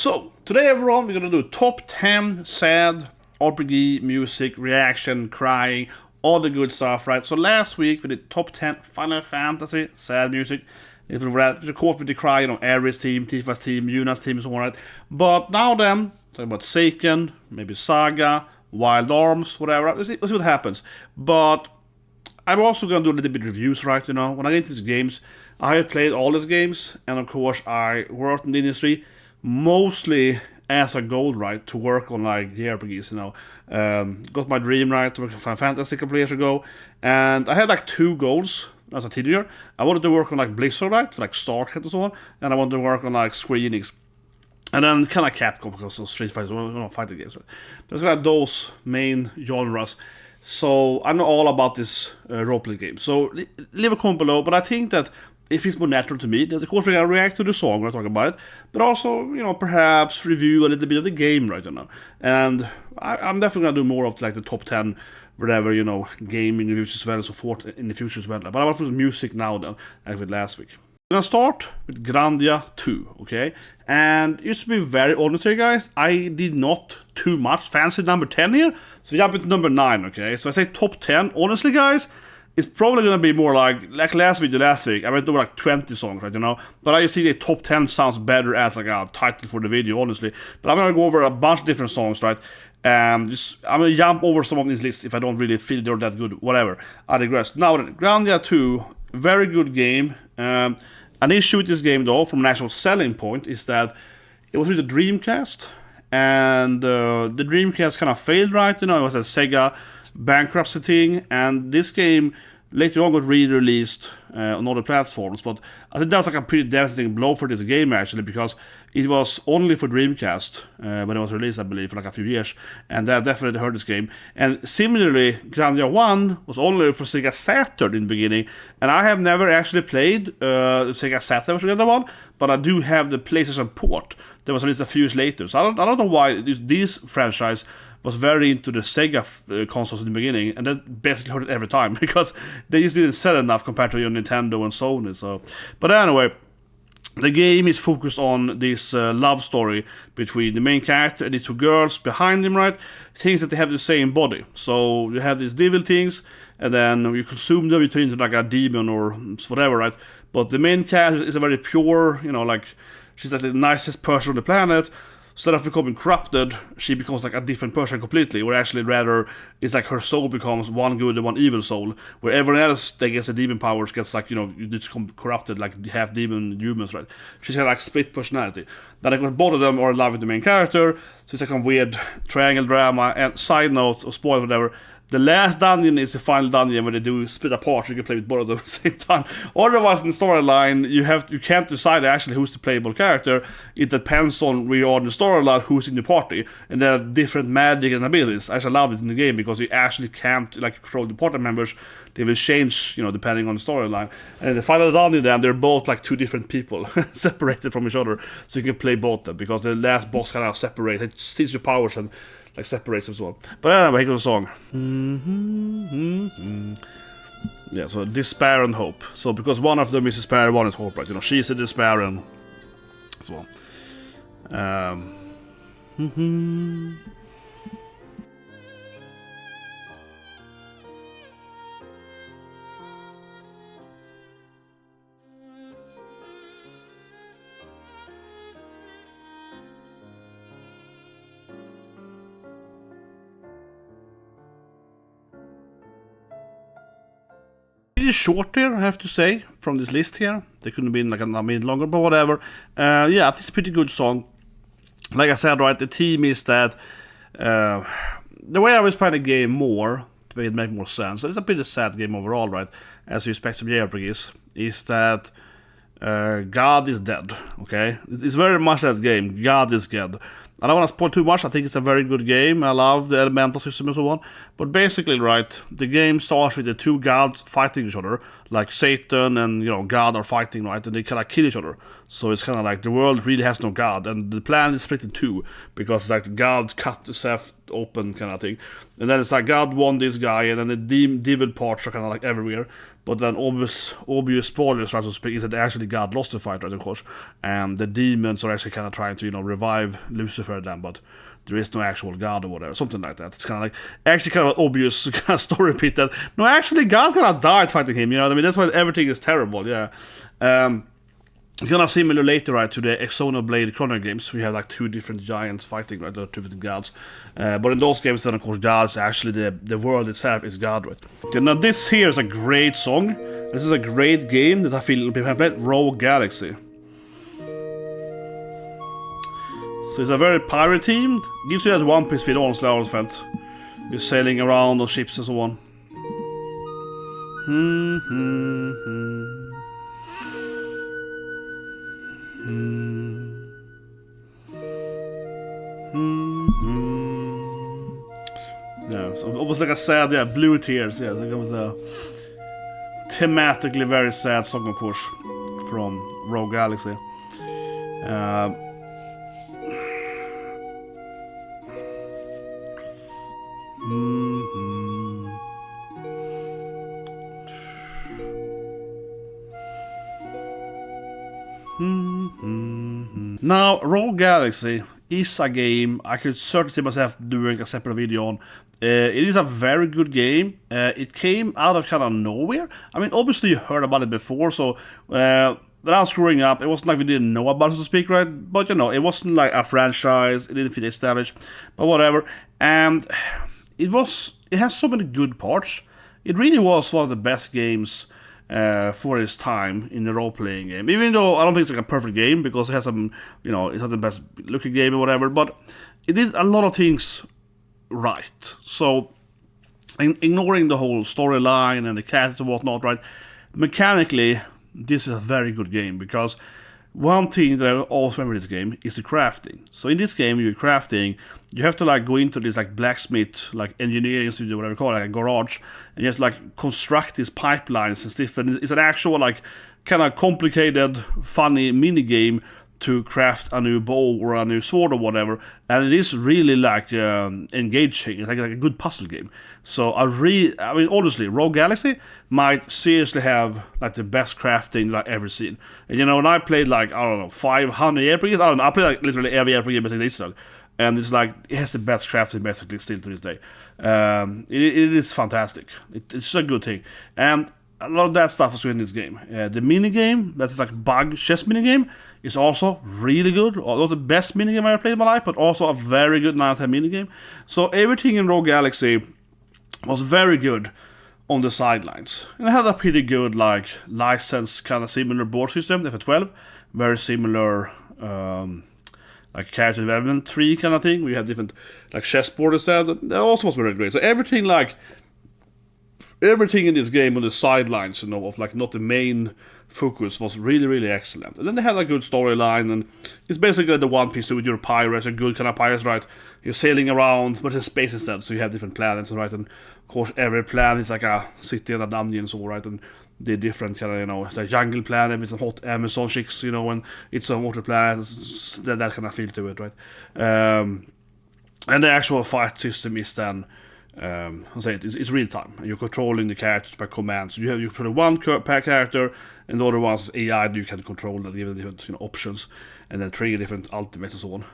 So, today everyone, we're gonna do top 10 sad RPG music, reaction, crying, all the good stuff, right? So last week we did top 10 Final Fantasy sad music. It was caught with the cry, Ares team, Tifa's team, Yuna's team, and so on, right? But now then, talking about Seiken, maybe Saga, Wild Arms, whatever. Let's see what happens. But I'm also gonna do a little bit of reviews, right? When I get into these games, I have played all these games, and of course I worked in the industry mostly as a goal, right, to work on like JRPGs, got my dream, right, to work on Final Fantasy a couple years ago, and I had like two goals as a teenager. I wanted to work on like Blizzard, right, for like StarCraft and so on, and I wanted to work on like Square Enix, and then kind of Capcom because of Street Fighter, fighting games. Right? There's kind of those main genres. So I know all about this role-playing game. So leave a comment below. But I think that it feels more natural to me that of course we're gonna react to the song when I talk about it, but also perhaps review a little bit of the game, right? And I'm definitely gonna do more of like the top 10 whatever game reviews as well and so forth in the future as well. But I want to do music now then, as with last week. I'm gonna start with Grandia 2, okay? And just to be very honest here, guys, I did not too much fancy number 10 here, so jump into number 9, okay? So I say top 10, honestly, guys, it's probably gonna be more like last week. I went over like 20 songs, right? But I just think the top 10 sounds better as like a title for the video, honestly. But I'm gonna go over a bunch of different songs, right? I'm gonna jump over some of these lists if I don't really feel they're that good, whatever. I digress. Now then, Grandia 2, very good game. An issue with this game, though, from an actual selling point, is that it was with the Dreamcast, and the Dreamcast kind of failed, right? It was a Sega bankruptcy thing, and this game later on got re-released on other platforms, but I think that was like a pretty devastating blow for this game, actually, because it was only for Dreamcast when it was released, I believe, for like a few years, and that definitely hurt this game. And similarly, Grandia 1 was only for Sega Saturn in the beginning, and I have never actually played the Sega Saturn version of Grandia 1, but I do have the PlayStation port that was released a few years later, so I don't know why this franchise was very into the Sega consoles in the beginning, and that basically hurt it every time, because they just didn't sell enough compared to your Nintendo and Sony, so... But anyway, the game is focused on this love story between the main character and these two girls behind him, right? Things that they have the same body. So you have these devil things, and then you consume them, you turn into like a demon or whatever, right? But the main character is a very pure, she's like the nicest person on the planet. Instead of becoming corrupted, she becomes like a different person completely, where actually rather it's like her soul becomes one good and one evil soul, where everyone else that gets the demon powers gets like, you just become corrupted, like half demon humans, right? She's got like split personality. Then like both of them are in love with the main character, so it's like a weird triangle drama. And side note, or spoil whatever, the last dungeon is the final dungeon where they do split apart, so you can play with both of them at the same time. Otherwise, in the storyline, you can't decide actually who's the playable character. It depends on where you are in the storyline, who's in the party, and there are different magic and abilities. I actually love it in the game because you actually can't like control the party members. They will change, depending on the storyline. And in the final dungeon, then they're both like two different people, separated from each other, so you can play both them because the last boss kind of separates. It steals your powers and like separates them as well. But anyway, here goes the song. Yeah, so despair and hope. So because one of them is despair, one is hope, right? She's a despair and as well. Pretty short here, I have to say, from this list here. They couldn't have been like a minute longer, but whatever. Yeah, I think it's a pretty good song. Like I said, right, the theme is that the way I was playing the game more, to make it make more sense, so it's a pretty sad game overall, right, as you expect from JRPGs, is that God is dead, okay? It's very much that game, God is dead. I don't want to spoil too much. I think it's a very good game. I love the elemental system and so on. But basically, right, the game starts with the two gods fighting each other. Like Satan and, God are fighting, right? And they kind of kill each other. So it's kind of like the world really has no god. And the planet is split in two. Because like the god cut itself open kind of thing. And then it's like God won this guy. And then the devil parts are kind of like everywhere. But then obvious spoilers, right, so to speak, is that actually God lost the fight, right, of course. And the demons are actually kind of trying to, revive Lucifer then, but there is no actual God or whatever, something like that. It's kind of like, actually kind of an obvious kind of story bit that, no, actually God kind of died fighting him, you know what I mean? That's why everything is terrible, yeah. It's kind of similar later, right, to the Xenoblade Chrono games. We have like two different giants fighting, right, two different gods. But in those games, then of course, gods actually the world itself is God, right? Okay, now this here is a great song. This is a great game that I feel people have played, Rouge Galaxy. So it's a very pirate themed. Gives you that One Piece feel, honestly, I felt. You're sailing around on ships and so on. Yeah, so almost like a sad, blue tears. Yeah, like it was a thematically very sad song, of course, from Rouge Galaxy. Now, Rouge Galaxy is a game I could certainly see myself doing a separate video on. It is a very good game. It came out of kind of nowhere. I mean, obviously you heard about it before, so when I was growing up, it wasn't like we didn't know about it, so to speak, right? But it wasn't like a franchise, it didn't feel established, but whatever. And it has so many good parts. It really was one of the best games for its time in the role-playing game. Even though I don't think it's like a perfect game, because it has some, it's not the best looking game or whatever, but it did a lot of things right. So, ignoring the whole storyline and the cast and whatnot, right, mechanically, this is a very good game, because one thing that I always remember in this game is the crafting. So in this game, you're crafting, you have to like go into this like blacksmith, like engineering studio, whatever you call it, like a garage, and you have to like construct these pipelines and stuff. And it's an actual like kind of complicated, funny mini game to craft a new bow or a new sword or whatever, and it is really like engaging. It's like a good puzzle game. So I mean, honestly, Rouge Galaxy might seriously have like the best crafting like ever seen. And when I played like, I don't know, 500 RPGs, I played like literally every RPG basically digital, and it's like it has the best crafting basically still to this day. It is fantastic. It's a good thing, and a lot of that stuff is in this game. The mini game, that's like bug chess mini game, is also really good. Not the best mini game I ever played in my life, but also a very good 9/10 mini game. So everything in Rouge Galaxy was very good on the sidelines. And it had a pretty good like license kind of similar board system, FF12, very similar like character development tree kind of thing. We had different like chessboard instead. That also was very great. So everything in this game on the sidelines, of like not the main focus, was really, really excellent. And then they had a good storyline, and it's basically the One Piece with your pirates, a good kind of pirates, right? You're sailing around, but it's space instead, so you have different planets, right? And of course, every planet is like a city and a dungeon, so right? And they're different kind of, it's a jungle planet with some hot Amazon chicks, and it's a water planet, that kind of feel to it, right? And the actual fight system is then, it's real time, and you're controlling the characters by command. So you put one per character, and the other ones is AI. You can control that, give them different options, and then trigger different ultimates and so on.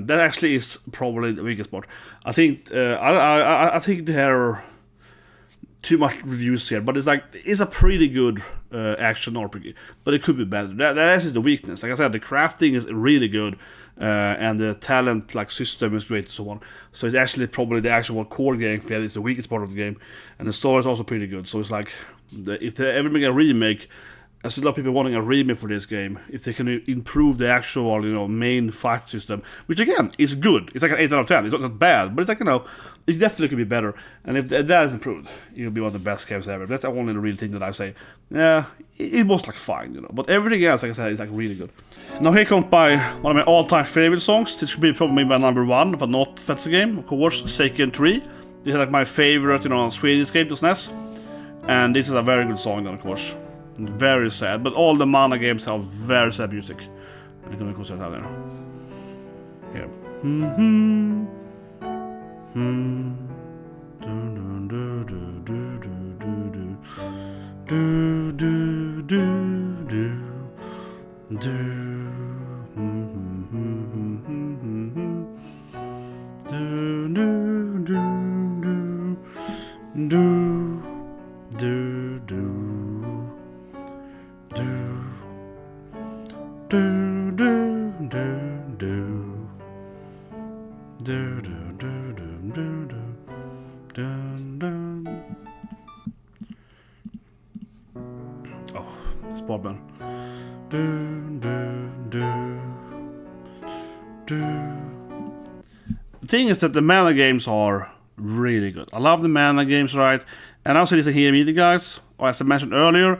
That actually is probably the biggest part. I think I think there are too much reviews here, but it's a pretty good action RPG, but it could be better. That is the weakness. Like I said, the crafting is really good. And the talent like system is great and so on. So it's actually probably the actual core gameplay that is the weakest part of the game, and the story is also pretty good. So it's like if they ever make a remake, I see a lot of people wanting a remake for this game, if they can improve the actual, main fight system, which again is good. It's like an 8 out of 10. It's not bad, but it's like, it definitely could be better. And if that is improved, it will be one of the best games ever. That's the only real thing that I say. Yeah, it was like fine, But everything else, like I said, is like really good. Now here comes one of my all-time favorite songs. This should be probably my number one, but not fantasy game. Of course, Seiken 3. This is like my favorite, Swedish game to SNES. And this is a very good song, then, of course. Very sad, but all the mana games have very sad music. I'm gonna go out there. Here. Oh, Sparkman. The thing is that the mana games are really good. I love the mana games, right? And also this here immediately, guys. As I mentioned earlier,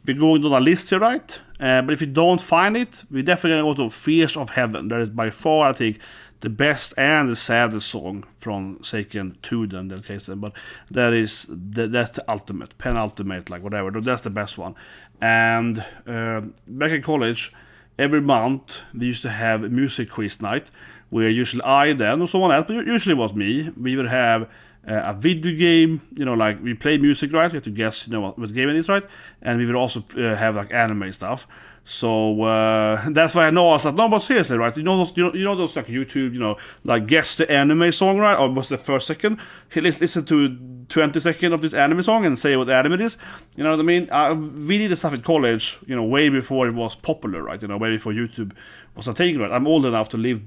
we're going to the list here, right? But if you don't find it, we definitely go to Fears of Heaven. That is by far, I think, the best and the saddest song from Seiken 2 then, in that case. But that's the ultimate, penultimate, like whatever. That's the best one. And back in college, every month we used to have a music quiz night, where usually I then, or someone else, but usually it was me, we would have a video game, like we play music, right? We have to guess, what game it is, right? And we would also have like anime stuff. So that's why I know I was like, no, but seriously, right? Those like YouTube, like guess the anime song, right? Or what's the first second? Hey, listen to 20 seconds of this anime song and say what anime it is. You know what I mean? We did the stuff in college, way before it was popular, right? Way before YouTube was a thing, right? I'm old enough to live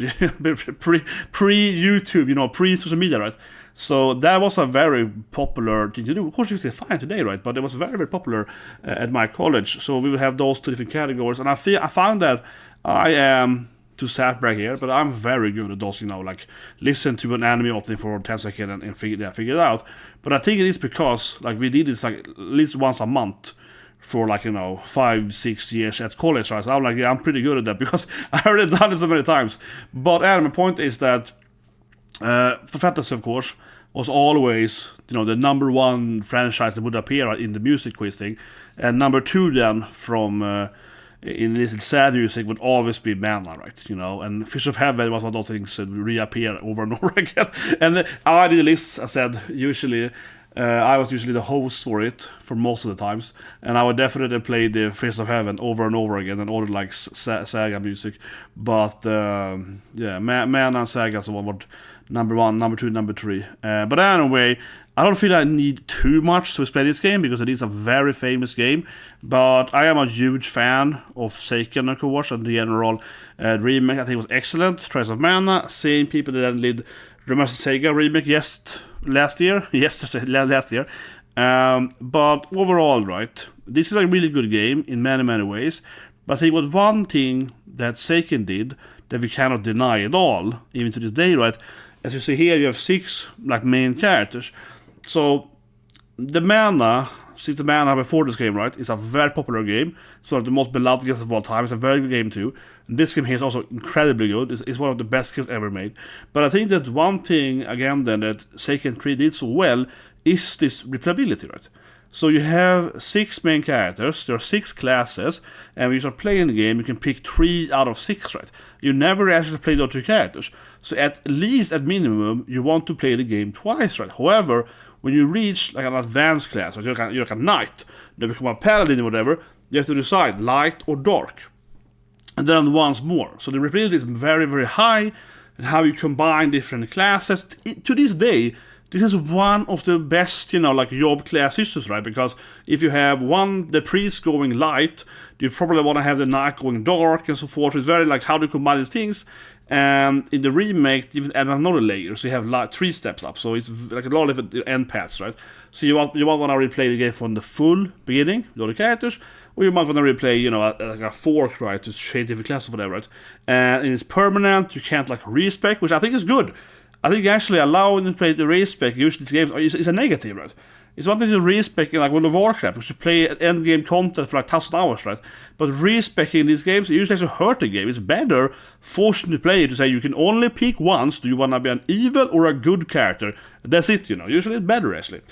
pre-YouTube, pre-social media, right? So that was a very popular thing to do. Of course, you can still find today, right? But it was very, very popular at my college. So we would have those two different categories. And I found that I am, too sad brag here, but I'm very good at those, like listen to an anime opening for 10 seconds and figure it out. But I think it is because, like, we did this like at least once a month for 5-6 years at college, right? So I'm like, yeah, I'm pretty good at that because I already done it so many times. But my point is that for fantasy, of course, was always the number one franchise that would appear in the music quiz thing, and number two then from in this sad music would always be Mana, right? And Fish of Heaven was one of those things that reappear over and over again. And I did the list. I said usually I was usually the host for it for most of the times, and I would definitely play the Fish of Heaven over and over again and order like Saga music. But Mana and Saga is the one what number one, number two, number three. But anyway, I don't feel I need too much to explain this game because it is a very famous game. But I am a huge fan of Seiken, of course, and the general remake. I think it was excellent. Trace of Mana, same people that then did Remastered Sega remake last year. But overall, right, this is a really good game in many, many ways. But I think what one thing that Seiken did that we cannot deny at all, even to this day, right? As you see here, you have 6 like main characters. So the Mana before this game, right, is a very popular game. It's one of the most beloved games of all time. It's a very good game too. And this game here is also incredibly good. It's one of the best games ever made. But I think that one thing, again, then, that Seiken 3 did so well is this replayability, right? So you have 6 main characters, there are 6 classes, and when you start playing the game, you can pick 3 out of 6, right? You never actually play those 3 characters. So at least, at minimum, you want to play the game twice, right? However, when you reach like an advanced class, right, you're like a knight, then become a paladin or whatever, you have to decide light or dark. And then once more. So the replayability is very, very high, and how you combine different classes. To this day, this is one of the best, like job class systems, right? Because if you have the priest going light, you probably want to have the knight going dark and so forth. It's very like how do you combine these things. And in the remake, you add another layer, so you have like 3 steps up. So it's like a lot of different end paths, right? So you want to replay the game from the full beginning with all the characters, or you might want to replay, you know, like a fork, right, to change different classes or whatever, right? And it's permanent. You can't like respec, which I think is good. I think actually allowing to play the respec usually these games is a negative, right? It's one thing to respec in like World of Warcraft, because you play end game content for like 1,000 hours, right? But respecing these games, it usually actually hurt the game. It's better forcing the player to say you can only pick once. Do you want to be an evil or a good character? That's it, you know. Usually it's better, actually.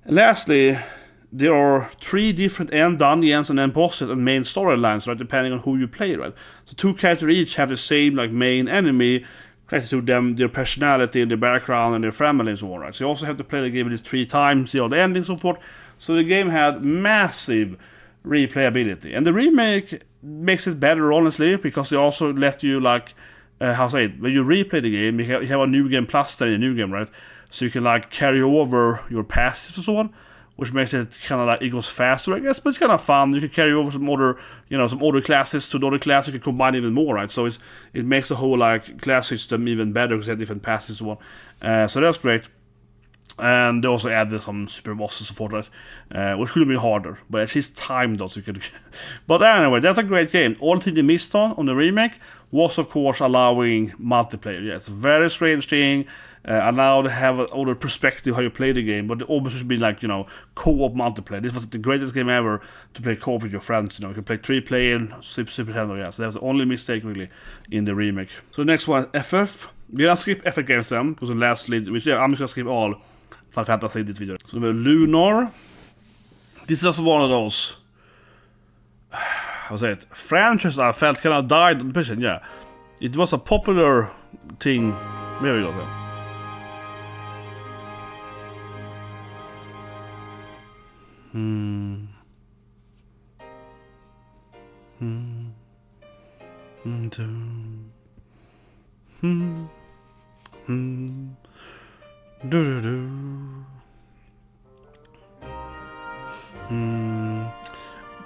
And lastly, there are 3 different end dungeons and end bosses and main storylines, right? Depending on who you play, right? So 2 characters each have the same like main enemy, connected to them, their personality, their background, and their family, and so on, right? So you also have to play the game at least 3 times, see all the endings, and so forth. So the game had massive replayability, and the remake makes it better, honestly, because they also let you like, when you replay the game, you have a new game plus in the new game, right? So you can like carry over your passives and so on, which makes it kind of like it goes faster, I guess, but it's kind of fun. You can carry over some other classes to the other class. You can combine even more, right? So it makes the whole like class system even better because you have different passes and so on. So that's great. And they also added some super bosses and so forth, right? Which could have been harder, but at least time does you could. But anyway, that's a great game. All thing they missed on the remake was of course allowing multiplayer. Yeah, it's a very strange thing. And now they have an older perspective how you play the game, but it almost should be like, you know, co-op multiplayer. This was the greatest game ever to play co-op with your friends. You know, you can play 3 player, super Nintendo, yeah. So that was the only mistake really in the remake. So the next one, FF. We're gonna skip FF games then, because the last lead, I'm just gonna skip all Final Fantasy in this video. So we have Lunar. This is also one of those, how say it, franchise I felt kind of died on the position, yeah. It was a popular thing. There we go then.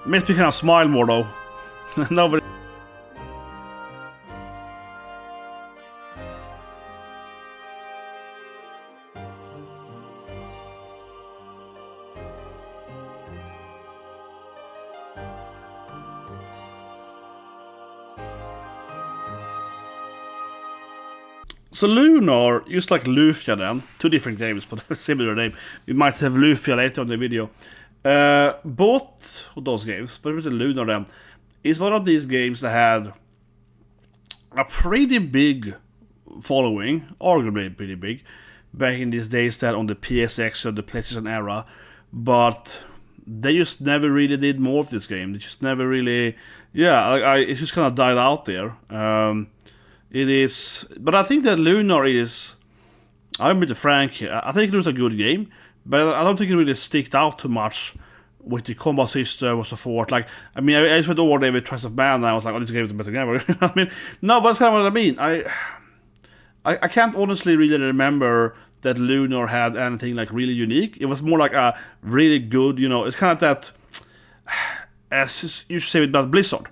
Makes me kind of smile more though. Nobody. So Lunar, just like Lufia then, 2 different games but a similar name. We might have Lufia later on the video. Both of those games, but with Lunar then, is one of these games that had a pretty big following, arguably pretty big, back in these days that on the PSX or the PlayStation era, but they just never really did more of this game. They just never really, it just kind of died out there. It is, but I think that Lunar is, I'm with Frank here, I think it was a good game, but I don't think it really sticked out too much with the combat system or so forth. Like, I mean, I just went over there with Trust of Man, and I was like, oh, this game is the best game ever. I mean, no, but that's kind of what I mean. I can't honestly really remember that Lunar had anything like really unique. It was more like a really good, you know, it's kind of that, as you should say about Blizzard,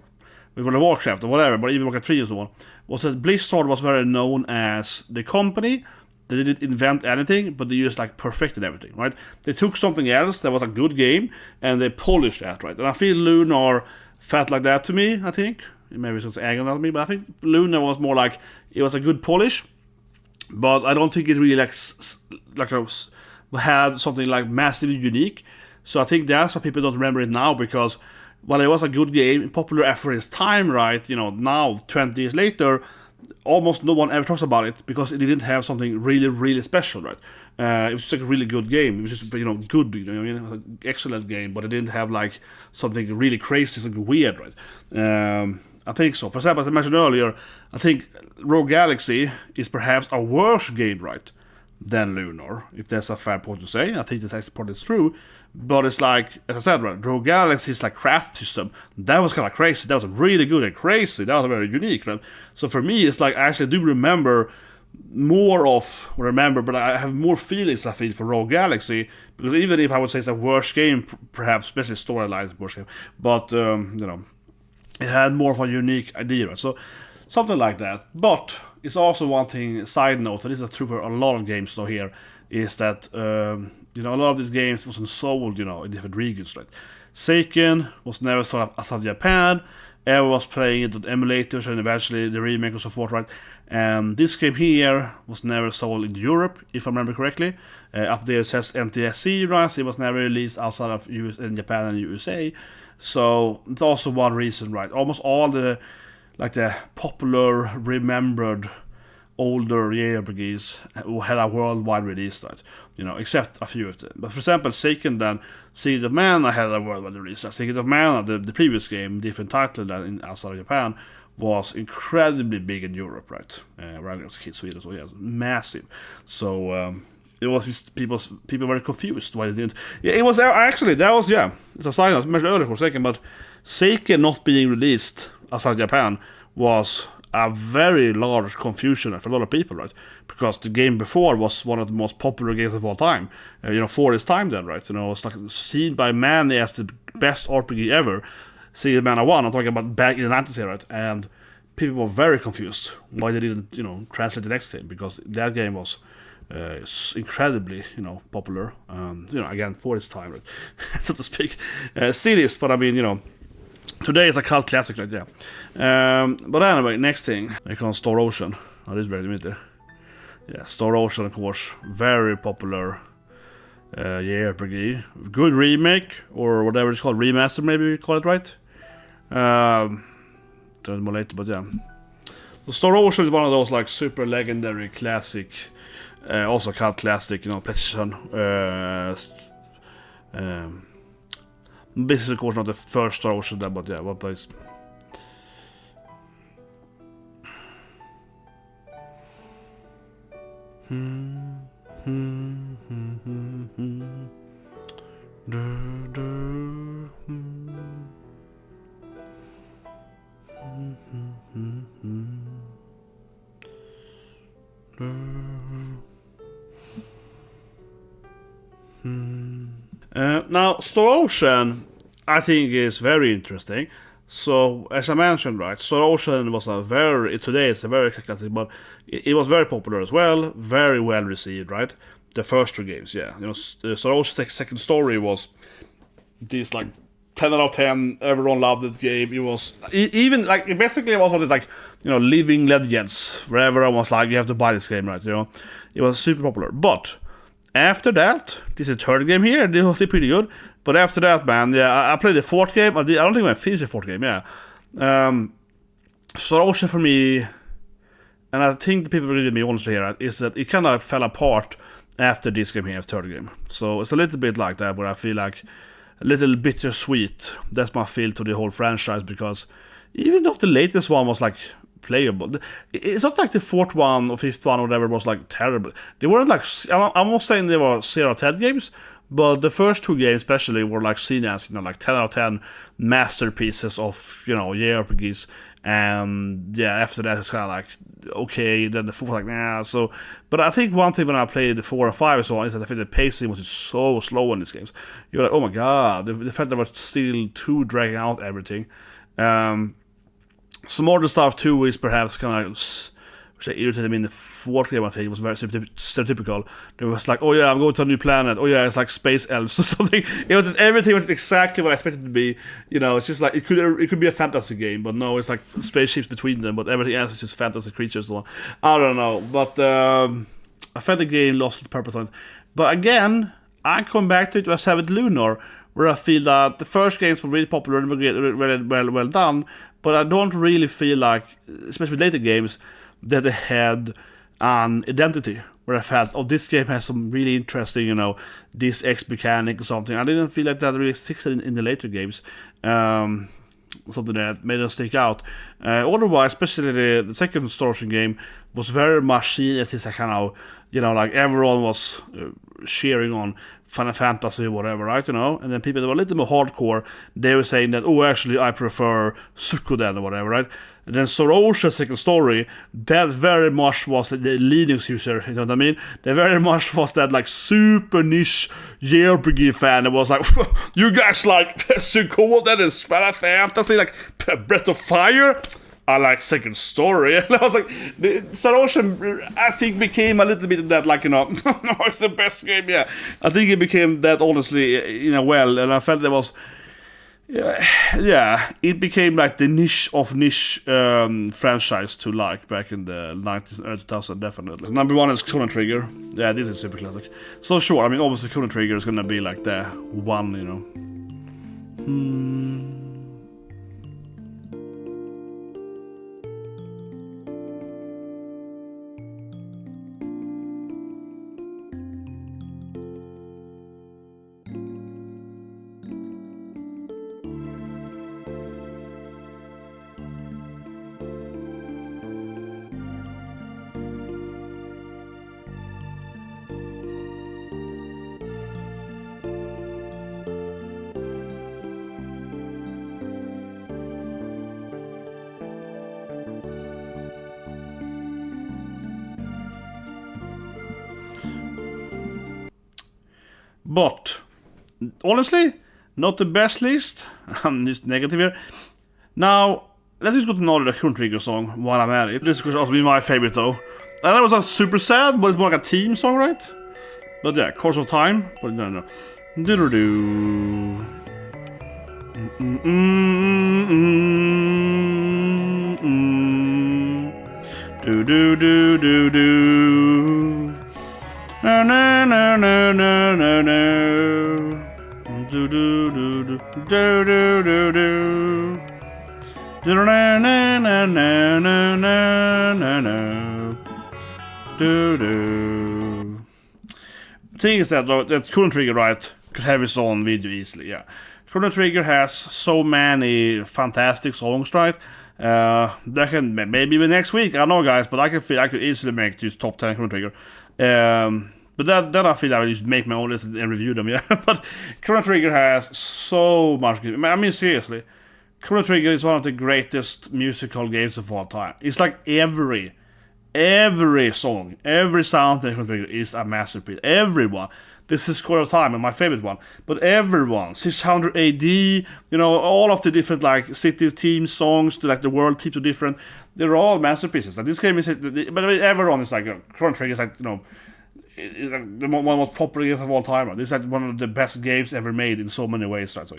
with World of Warcraft or whatever, but even Warcraft 3 and so on, was that Blizzard was very known as the company. They didn't invent anything, but they just like perfected everything, right? They took something else that was a good game and they polished that, right? And I feel Lunar felt like that to me, I think. Maybe it's arrogant at me, but I think Lunar was more like, it was a good polish, but I don't think it really had something like massively unique. So I think that's why people don't remember it now, because while it was a good game, popular after its time, right? You know, now 20 years later, almost no one ever talks about it because it didn't have something really, really special, right? It was just like a really good game. It was just, you know, good, you know what I mean? It was an excellent game, but it didn't have like something really crazy, something weird, right? I think so. For example, as I mentioned earlier, I think Rouge Galaxy is perhaps a worse game, right, than Lunar, if that's a fair point to say. I think that's actually probably true. But it's like, as I said, right, Rouge Galaxy's like craft system, that was kind of crazy. That was really good and crazy. That was very unique, right? So for me, it's like I actually do remember more of, but I have more feelings, I feel, for Rouge Galaxy, because even if I would say it's a worse game, perhaps, especially storyline, worse game, but, you know, it had more of a unique idea, right? So something like that. But it's also one thing, side note, and this is true for a lot of games though here, is that a lot of these games wasn't sold, in different regions, right? Seiken was never sold outside Japan. Everyone was playing it on emulators and eventually the remake and so forth, right? And this game here was never sold in Europe, if I remember correctly. Up there it says NTSC, right? So it was never released outside of in Japan and USA. So it's also one reason, right? Almost all the popular, remembered older JRPGs who had a worldwide release, that except a few of them. But for example, Seiken then, Secret of Mana had a worldwide release. Secret of Mana, the previous game, different title than outside of Japan, was incredibly big in Europe, right? Where I was a kid, Sweden, so yeah, it was massive. So it was just people were confused why they didn't. Yeah, it was actually that was it's a side note I mentioned earlier for a second, but Seiken not being released outside Japan was a very large confusion for a lot of people, right? Because the game before was one of the most popular games of all time, for its time then, right? It's like seen by many as the best RPG ever. Secret of Mana 1, I'm talking about back in the 90s here, right? And people were very confused why they didn't, translate the next game, because that game was incredibly, popular, again, for its time, right? So to speak. Serious, but I mean, today it's a cult classic, right? Yeah. But anyway, next thing, I call Star Ocean. Oh, this is very limited. Yeah, Star Ocean, of course, very popular JRPG. Good remake, or whatever it's called, remaster, maybe we call it, right? Turn more later, but yeah. So Star Ocean is one of those like super legendary classic, also called classic, PlayStation. This is of course not the first Star Ocean, but yeah, what place? Now, Star Ocean, I think, is very interesting. So, as I mentioned, right, Star Ocean was today it's a very classic, but it was very popular as well, very well received, right? The first two games, yeah. Star Ocean's second story was this, like, 10 out of 10, everyone loved the game. It was, even, like, basically it was one of these, like, living legends, where everyone was like, you have to buy this game, right, It was super popular, but after that, this is the third game here, it was still pretty good. But after that, man, yeah, I played the fourth game. I don't think I finished the fourth game, yeah. Star Ocean for me, and I think the people agree with me honestly here, is that it kind of fell apart after this game here, third game. So it's a little bit like that, where I feel like a little bittersweet. That's my feel to the whole franchise, because even though the latest one was like playable, it's not like the fourth one or fifth one or whatever was like terrible. They weren't like, I'm not saying they were 0 out of 10 games, but the first two games especially were like seen as, like 10 out of 10 masterpieces of, JRPGs. And yeah, after that it's kind of like, okay, then the fourth like, nah. So, but I think one thing when I played the 4 and 5 and so on is that I think the pacing was just so slow in these games. You're like, oh my god, the fact that we're still too dragging out everything. Some more of the stuff too is perhaps kind of, which irritated me in the fourth game. I think it was very stereotypical. There was like, oh yeah, I'm going to a new planet. Oh yeah, it's like space elves or something. It was just, everything was exactly what I expected it to be. It's just like it could be a fantasy game, but no, it's like spaceships between them. But everything else is just fantasy creatures. So I don't know, but I felt the game lost the purpose on it. But again, I come back to it as have it Lunar, where I feel that the first games were really popular and were well done. But I don't really feel like, especially with later games, that they had an identity where I felt, oh, this game has some really interesting, this X mechanic or something. I didn't feel like that really existed in the later games. Something that made them stick out. Otherwise, especially the second Star Ocean game was very much seen as this kind of, like everyone was cheering on Final Fantasy or whatever, right? And then people that were a little more hardcore, they were saying that, oh, actually, I prefer Suikoden or whatever, right? And then Star Ocean's second story, that very much was the Linux user, you know what I mean? That very much was that, like, super niche JRPG fan that was like, you guys like Suikoden and Final Fantasy, like Breath of Fire? I like Second Story. And I was like, Star Ocean, I think, became a little bit of that, like, no, it's the best game, yeah. I think it became that, honestly, and I felt there was, it became like the niche of niche franchise to like back in the 90s, early 2000s, definitely. Number 1 is Chrono Trigger. Yeah, this is super classic. So sure, I mean, obviously Chrono Trigger is gonna be like the one, But honestly, not the best list. I'm just negative here. Now, let's just go to another Chrono Trigger song while I'm at it. This could also be my favorite though. And that was not super sad, but it's more like a theme song, right? But yeah, Course of Time. But no. Do-do-do. Do-do-do-do-do. No, no, no, no, no, no, no. Do do do do do do do do. Do na na na na na na na. Do do. The thing is that Chrono Trigger, right, could have its own video easily. Yeah, Chrono Trigger has so many fantastic songs, right? That can maybe even next week. I don't know, guys, but I could easily make this top 10 Chrono Trigger. But then I feel I will just make my own list and review them, yeah. But Chrono Trigger has so much. I mean, seriously, Chrono Trigger is one of the greatest musical games of all time. It's like every song, every sound in Chrono Trigger is a masterpiece. Everyone. This is Square of Time and my favorite one. But everyone, 600 AD, all of the different like city theme songs, like the world themes are different. They're all masterpieces. Like this game is, but everyone is like Chrono Trigger is like it's like one of the most popular games of all time. Right? It's like one of the best games ever made in so many ways. Right? So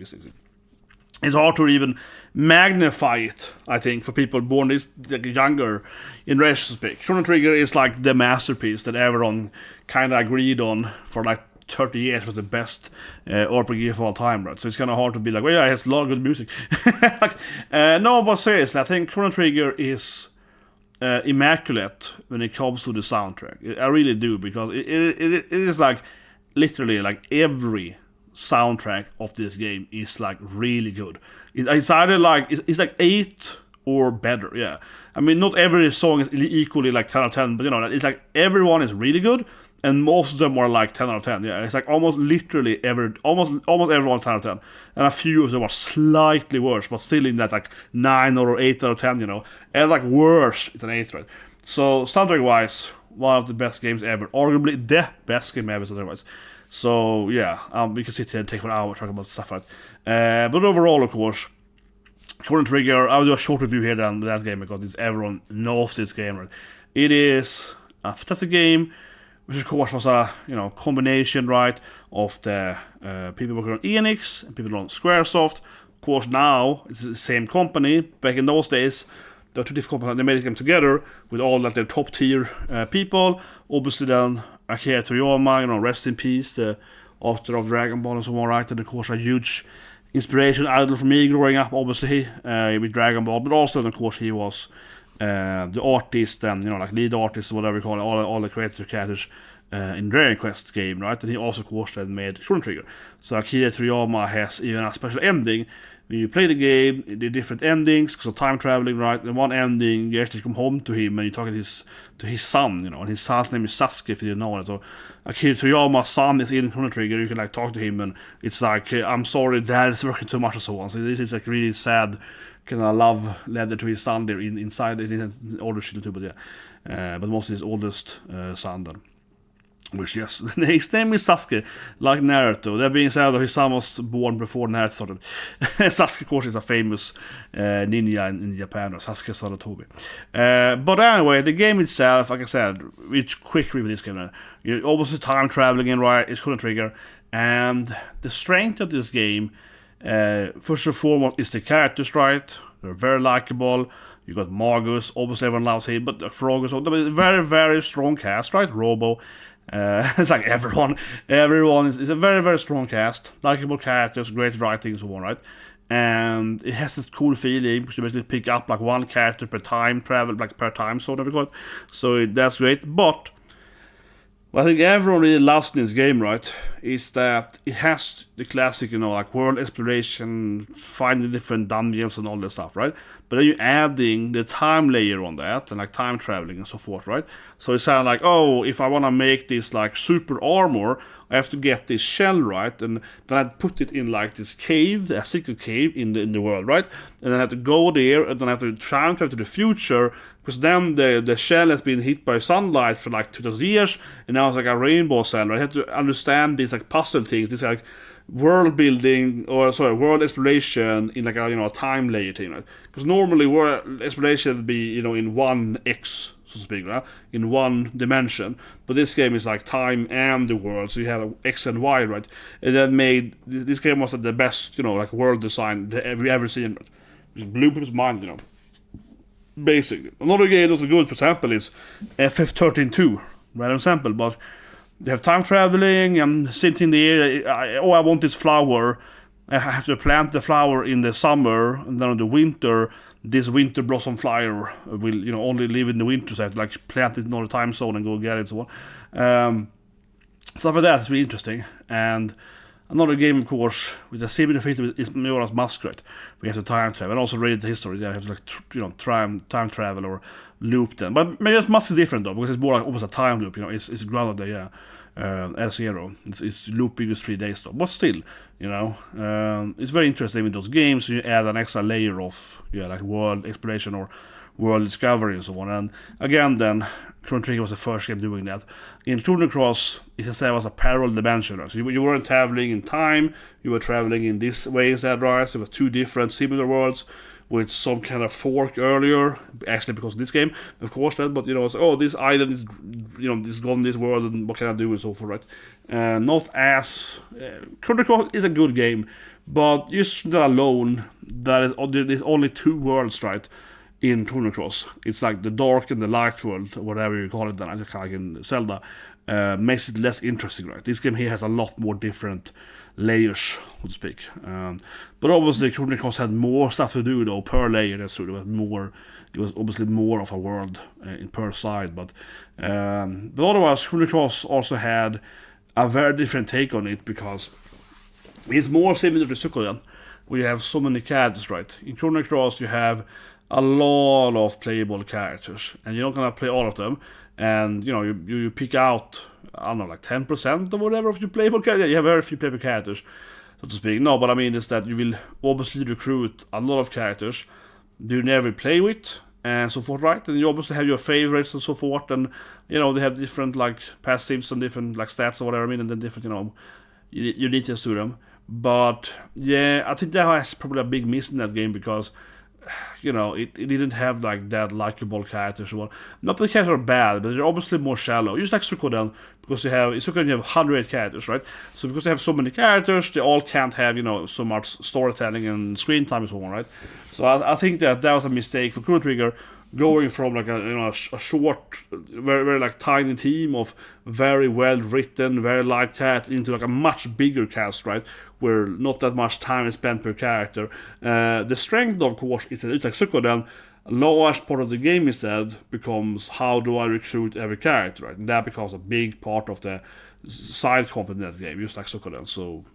it's hard to even magnify it, I think, for people born this younger in retrospect. Chrono Trigger is like the masterpiece that everyone kind of agreed on for like 30 years was the best RPG of all time, right? So it's kind of hard to be like, well, yeah, it has a lot of good music. No, but seriously, I think Chrono Trigger is immaculate when it comes to the soundtrack. I really do, because it is like literally like every soundtrack of this game is like really good. It's either like it's like 8 or better. Yeah, I mean, not every song is equally like 10 out of 10, but it's like everyone is really good, and most of them are like 10 out of 10. Yeah, it's like almost literally almost everyone 10 out of 10, and a few of them are slightly worse, but still in that like 9 or 8 out of 10. And like worse, it's an 8, right? So soundtrack wise, one of the best games ever, arguably the best game ever, otherwise. So yeah, we could sit here and take 1 hour talking about stuff, right? But overall, of course, Chrono Trigger, I'll do a short review here than that game, because everyone knows this game, right? It is a fantastic game, which of course was a combination, right, of the people working on Enix and people on Squaresoft. Of course, now it's the same company. Back in those days, there were two different companies. They made them together with all like their top tier people. Obviously, then Akira Toriyama, rest in peace, the author of Dragon Ball and so on, right? And of course, a huge inspiration, idol for me growing up, obviously, with Dragon Ball. But also, of course, he was the artist and like lead artist or whatever you call it, all the creative characters in Dragon Quest game, right? And he also, of course, then made Chrono Trigger. So Akira Toriyama has even a special ending. When you play the game, the different endings, because of time traveling, right? And one ending, you actually come home to him and you talk to his son, and his son's name is Sasuke, if you didn't know it. So Akira Toriyama's son is in Chrono Trigger. You can like talk to him, and it's like, I'm sorry, Dad is working too much and so on. So this is like really sad kind of love letter to his son there inside. In older children too, but yeah, but mostly his oldest son then. Which, yes, his name is Sasuke, like Naruto. That being said, his son was born before Naruto started. Sasuke, of course, is a famous ninja in Japan, or Sasuke Saratobi. But anyway, the game itself, like I said, it's quick review this game. You're obviously time traveling in, right? It's Chrono Trigger. And the strength of this game, first and foremost, is the characters, right? They're very likable. You got Magus, obviously everyone loves him, but Frog is a very, very strong cast, right? Robo. It's like everyone is a very, very strong cast, likable characters, great writing and so on, right? And it has that cool feeling because you basically pick up like one character per time travel, like per time zone, every god. So that's great. But what I think everyone really loves in this game, right, is that it has the classic, like world exploration, finding different dungeons and all that stuff, right? But then you're adding the time layer on that, and like time traveling and so forth, right? So it's kind of like, oh, if I want to make this like super armor, I have to get this shell, right? And then I'd put it in like this cave, a secret cave in the world, right? And then I have to go there, and then I have to time travel to the future, because then the shell has been hit by sunlight for like 2000 years, and now it's like a rainbow cell, right? I have to understand these like puzzle things, this like world building, world exploration in like a time layer thing, right? Because normally world exploration would be in 1x, so to speak, right? In one dimension. But this game is like time and the world, so you have X and Y, right? And that made this game was the best, like world design that we ever seen. Right? It blew people's mind, Basically. Another game that's good, for example, is FF13-2, random sample, but they have time traveling and sitting there. I want this flower. I have to plant the flower in the summer, and then in the winter, this winter blossom flower will only live in the winter. So I have to like plant it in another time zone and go get it. So on. Stuff like that is really interesting. And another game, of course, with a similar feature is Majora's Mask, right? We have to time travel and also read the history. Yeah, have to time travel or loop them. But Majora's Mask is different though, because it's more like almost a time loop. It's grounded there, L0. It's looping is 3 days though, but still, it's very interesting with those games. You add an extra layer of like world exploration or world discovery and so on. And again, then Chrono Trigger was the first game doing that. In Chrono Cross, it was a parallel dimension. So you weren't traveling in time; you were traveling in this way instead, right? So there were two different similar worlds with some kind of fork earlier, actually because of this game, of course, that, but this island is, is gone in this world, and what can I do and so forth, right? Not as Chrono Cross is a good game, but just not alone. There's only two worlds, right? In Chrono Cross, it's like the dark and the light world, or whatever you call it. Then I just kind of in Zelda makes it less interesting, right? This game here has a lot more different layers, so to speak. But obviously, Chrono Cross had more stuff to do though per layer. That's true. It was obviously more of a world in per side. But otherwise, Chrono Cross also had a very different take on it because it's more similar to Suikoden, where you have so many characters, right? In Chrono Cross, you have a lot of playable characters, and you're not gonna play all of them. And you pick out, I don't know, like 10% or whatever of your playable characters. You have very few playable characters, so to speak. No, but I mean is that you will obviously recruit a lot of characters you never play with and so forth, right? And you obviously have your favorites and so forth, and they have different like passives and different like stats or whatever. I mean, and then different uniqueness to them. But yeah, I think that was probably a big miss in that game because it didn't have like that likable characters or what. Not that the characters are bad, but they're obviously more shallow. Just like Suikoden, because you have 108 characters, right? So because they have so many characters, they all can't have so much storytelling and screen time and so on, right? So I think that was a mistake for Chrono Trigger, going from like a short, very very like tiny team of very well written, very light cast into like a much bigger cast, right? Where not that much time is spent per character. The strength, of course, is that it's like Suikoden. A large part of the game instead becomes how do I recruit every character, right? And that becomes a big part of the side content in that game, just like Suikoden. So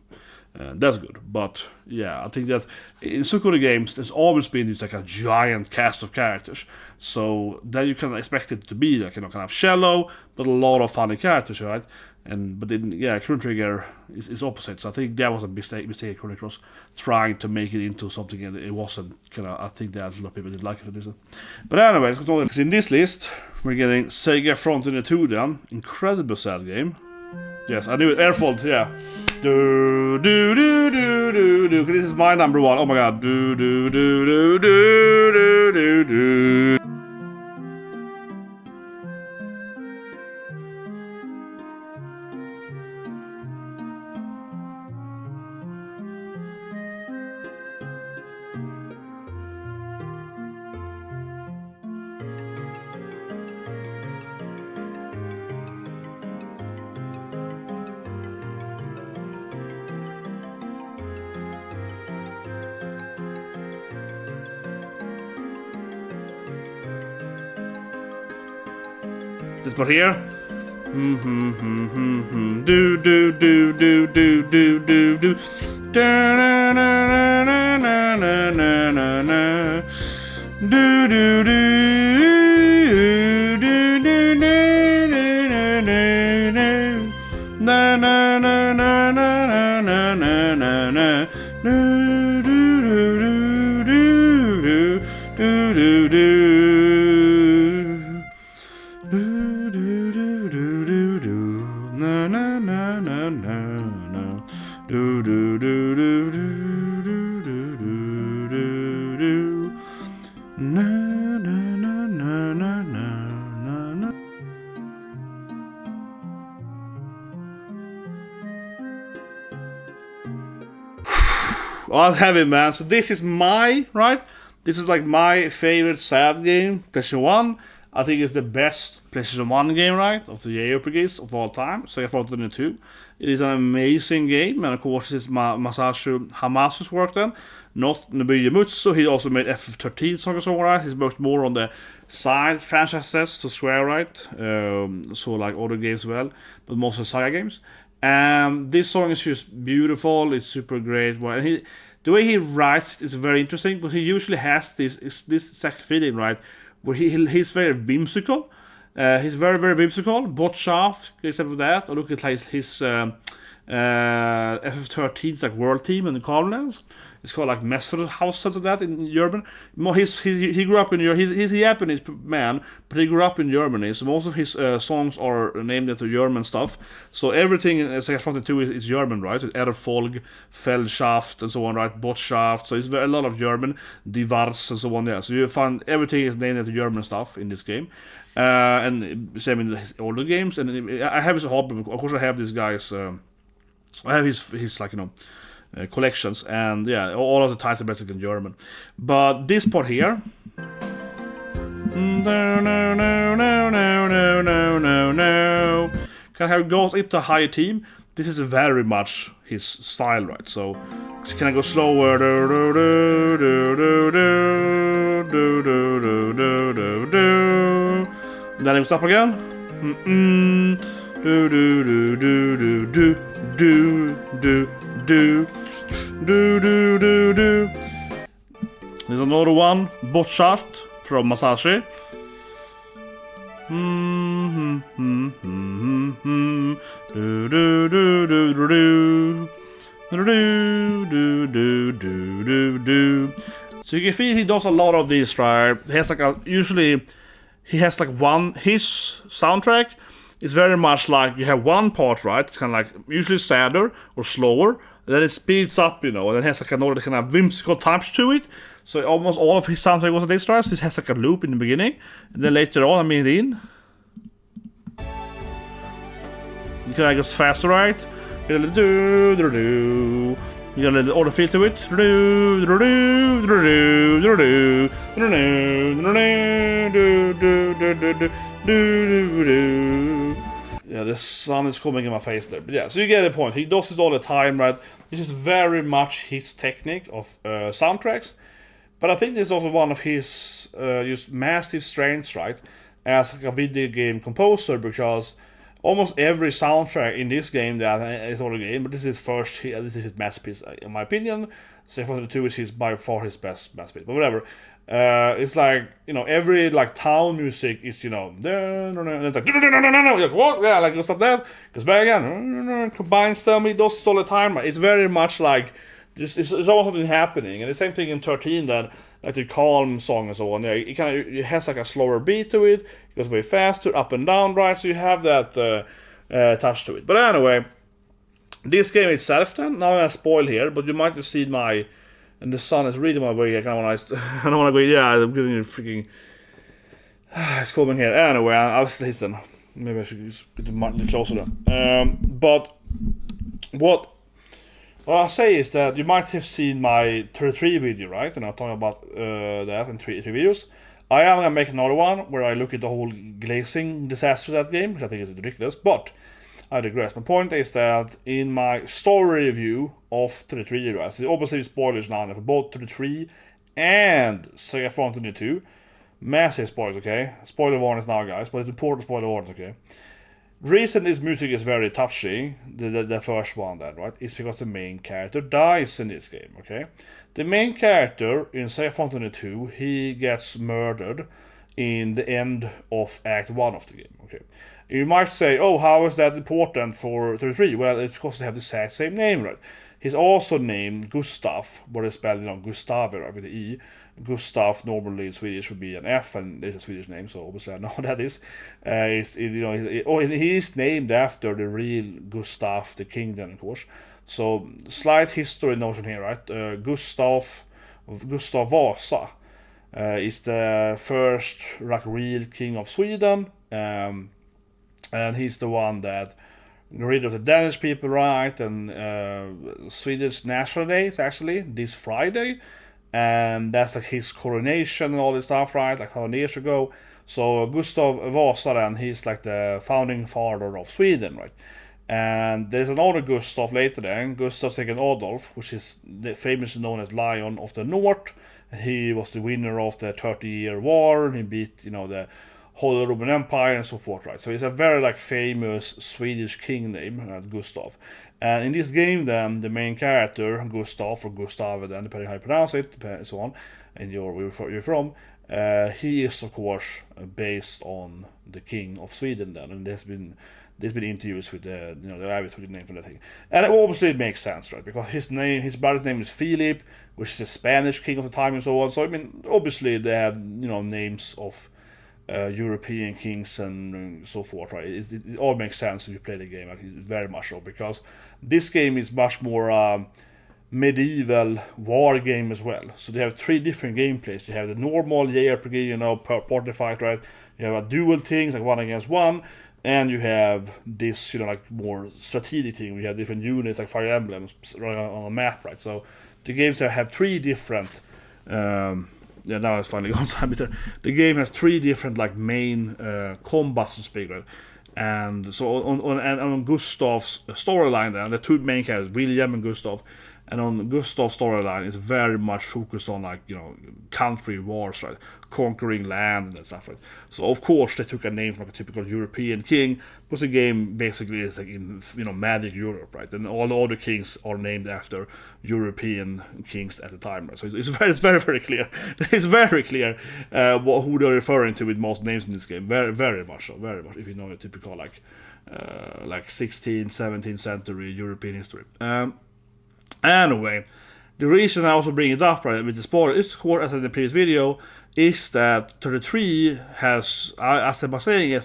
that's good. But yeah, I think that in Suikoden games, there's always been just like a giant cast of characters. So then you can expect it to be like kind of shallow, but a lot of funny characters, right? But then Chrono Trigger is opposite. So I think that was a mistake Chrono Cross, trying to make it into something, and it wasn't. I think that a lot of people didn't like it. But anyway, let's continue. In this list, we're getting Saga Frontier 2 then. Incredible sad game. Yes, I knew it. Airfold, yeah. Do do do do do do. This is my number one. Oh my god. Do do do do do do do do. This part here. Do do do do do do do do. Na na na na na na na na na. Do do do do do na na na na na na na na na. Do do do do do do do. Oh, heavy, man. So this is right? This is like my favorite sad game, PlayStation 1. I think it's the best PlayStation 1 game, right? Of the JRPGs of all time. Saga Frontier Densetsu 2. It is an amazing game, and of course it's Masashi Hamauzu's work then. Not Nobuya Mutsu. He also made FF13 Saga Song, right? He's worked more on the side franchises to Square, right? So like other games as well, but mostly Saga games. This song is just beautiful. It's super great. Well, the way he writes it is very interesting, but he usually has this exact feeling, right? Where he's very whimsical. He's very, very whimsical. Botshaft, except for that. Or look at his FF13's like world team in the Colonies. It's called like Messerhaus, something like that in German. He grew up in Germany. He's a Japanese man, but he grew up in Germany. So most of his songs are named after German stuff. So everything in Saga Frontier 2 is German, right? Erfolg, Feldschaft, and so on, right? Botschaft. So it's a lot of German. Die Wars, and so on, yeah. So you find everything is named after German stuff in this game. And same in his older games. And I have his hobby. Of course, I have these guys. I have his like, collections, and yeah, all of the titles are better in German. But this part here, kind of goes into a higher theme. This is very much his style, right? So can I go slower? Then it goes up again. Do do do do do do do do do do do do do. There's another one, Botshaft from Masashi. Do do do do do do do do do. So you can feel he does a lot of these, right? He has like usually he has like his soundtrack is very much like you have one part, right? It's kind of like usually sadder or slower. Then it speeds up, and then it has like another kind of whimsical touch to it. So almost all of his soundtrack was like this, right? So it has like a loop in the beginning, and then later on, you can like go faster, right? You got a little do. You got a little auto feel to it. Yeah, the sun is coming in my face there. But yeah, so you get the point. He does this all the time, right? This is very much his technique of soundtracks. But I think this is also one of his just massive strengths, right? As like a video game composer, because almost every soundtrack in this game that is all the game, but this is this is his masterpiece, in my opinion. Saga Frontier 2 is by far his best masterpiece. But whatever. It's like, every like town music is, and it's like, what? Yeah, like stuff that goes back again, combines them, he does this all the time. It's very much like it's almost something happening. And the same thing in 13, that like the calm song and so on. Yeah, it has like a slower beat to it. It goes way faster, up and down, right? So you have that touch to it. But anyway, this game itself then, now I spoil here, but you might have seen my, and the sun is really my way, I don't want to go, yeah, I'm getting a freaking, it's coming here. Anyway, I'll listen. Maybe I should get a little closer then. But what I'll say is that you might have seen my 33 video, right? And I'm talking about that in three videos. I am going to make another one where I look at the whole glazing disaster of that game, which I think is ridiculous, but I digress. My point is that in my story review of 33, right? So obviously spoilers now for both 33 and Saga Frontier 2. Massive spoilers, okay? Spoiler warnings now, guys, but it's important spoiler warnings, okay? Reason this music is very touchy, the first one then, right, is because the main character dies in this game, okay? The main character in Saga Frontier 2, he gets murdered in the end of Act 1 of the game, okay? You might say, oh, how is that important for 33? Well, it's because they have the exact same name, right? He's also named Gustave, but it's spelled, Gustave, right, with the E. Gustave normally in Swedish would be an F, and it's a Swedish name, so obviously I know what that is. He is named after the real Gustave the king, then, of course. So slight history notion here, right? Gustave Vasa is the first real king of Sweden, and he's the one that got rid of the Danish people, right? And Swedish National Day is actually this Friday. And that's like his coronation and all this stuff, right? Like 100 years ago. So Gustav Vasa, then, he's like the founding father of Sweden, right? And there's another Gustav later then, Gustav II Adolf, which is famously known as Lion of the North. He was the winner of the 30-year war, and he beat, the whole Roman Empire and so forth, right? So he's a very famous Swedish king name, Gustav. And in this game, then, the main character, Gustave or Gustave, then, depending how you pronounce it, and so on, and where you're from, he is, of course, based on the king of Sweden, then, and there's been interviews with the average name for that thing. And obviously it makes sense, right? Because his brother's name is Philip, which is the Spanish king of the time and so on. So, I mean, obviously they have, names of European kings and so forth, right? It all makes sense if you play the game, like, very much so, because this game is much more medieval war game as well. So they have three different gameplays. You have the normal JRPG, party fight, right? You have a dual things, like 1 against 1, and you have this, more strategic thing. We have different units, like Fire Emblems, running on a map, right? So the games have three different now it's finally gone time. The game has three different main combats to speak, right? And so on Gustav's storyline, then the two main characters, William and Gustav, and on Gustav's storyline is very much focused on country wars, right? Conquering land and that stuff, right? So of course they took a name from a typical European king, because the game basically is in magic Europe, right? And all the other kings are named after European kings at the time, right? So it's very very clear. It's very clear who they're referring to with most names in this game. Very very much so, very much. If you know the typical 16th, 17th century European history. Anyway, the reason I also bring it up, right, with the spoiler is, of course, as in the previous video, is that 33 has, as I was saying,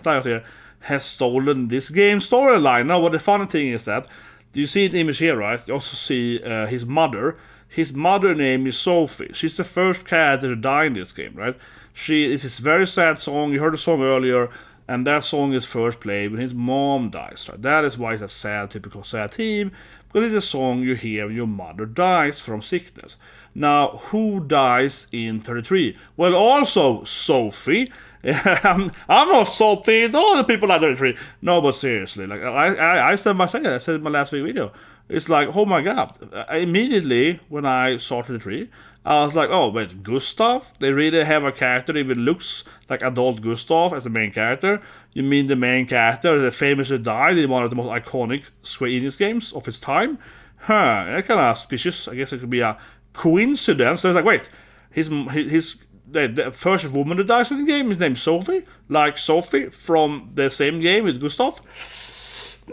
has stolen this game's storyline. Now, what the funny thing is that, you see the image here, right? You also see his mother. His mother name is Sophie. She's the first character to die in this game, right? It's this very sad song. You heard the song earlier, and that song is first played when his mom dies, right? That is why it's a sad, typical sad theme, because it's a song you hear when your mother dies from sickness. Now, who dies in 33? Well, also Sophie. I'm not salty at all the people like 33. No, but seriously, I stand by saying that. I said in my last week video. It's like, oh my god. Immediately, when I saw 33, I was like, oh, wait, Gustave? They really have a character that even looks like adult Gustave as the main character? You mean the main character that famously died in one of the most iconic Square Enix games of its time? That's kind of suspicious. I guess it could be a coincidence. So it's like, wait, the first woman that dies in the game is named Sophie? Like Sophie from the same game with Gustave?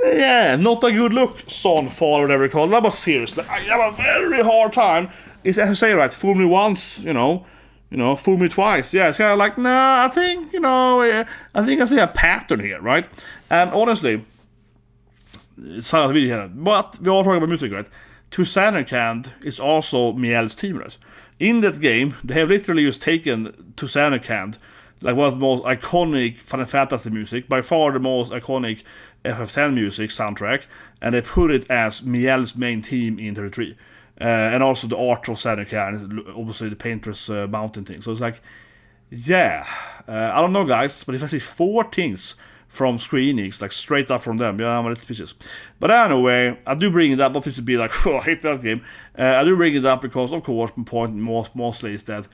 Yeah, not a good look, son, father, whatever you call it. But seriously, I have a very hard time. It's, as I say, right, fool me once, fool me twice. Yeah, it's kind of like, nah, I think I see a pattern here, right? And honestly, silent video here. But we are talking about music, right? To Samarkand is also Miel's team, right? In that game, they have literally just taken To Samarkand, like one of the most iconic Final Fantasy music, by far the most iconic FF10 music soundtrack, and they put it as Miel's main theme in 33. And also the art of Samarkand, obviously the painter's mountain thing. So it's like, yeah, I don't know, guys, but if I see 4 things from Square Enix, like straight up from them, yeah, I'm a little pieces. But anyway, I do bring it up, not to be like, oh, I hate that game. I do bring it up because, of course, my point mostly is that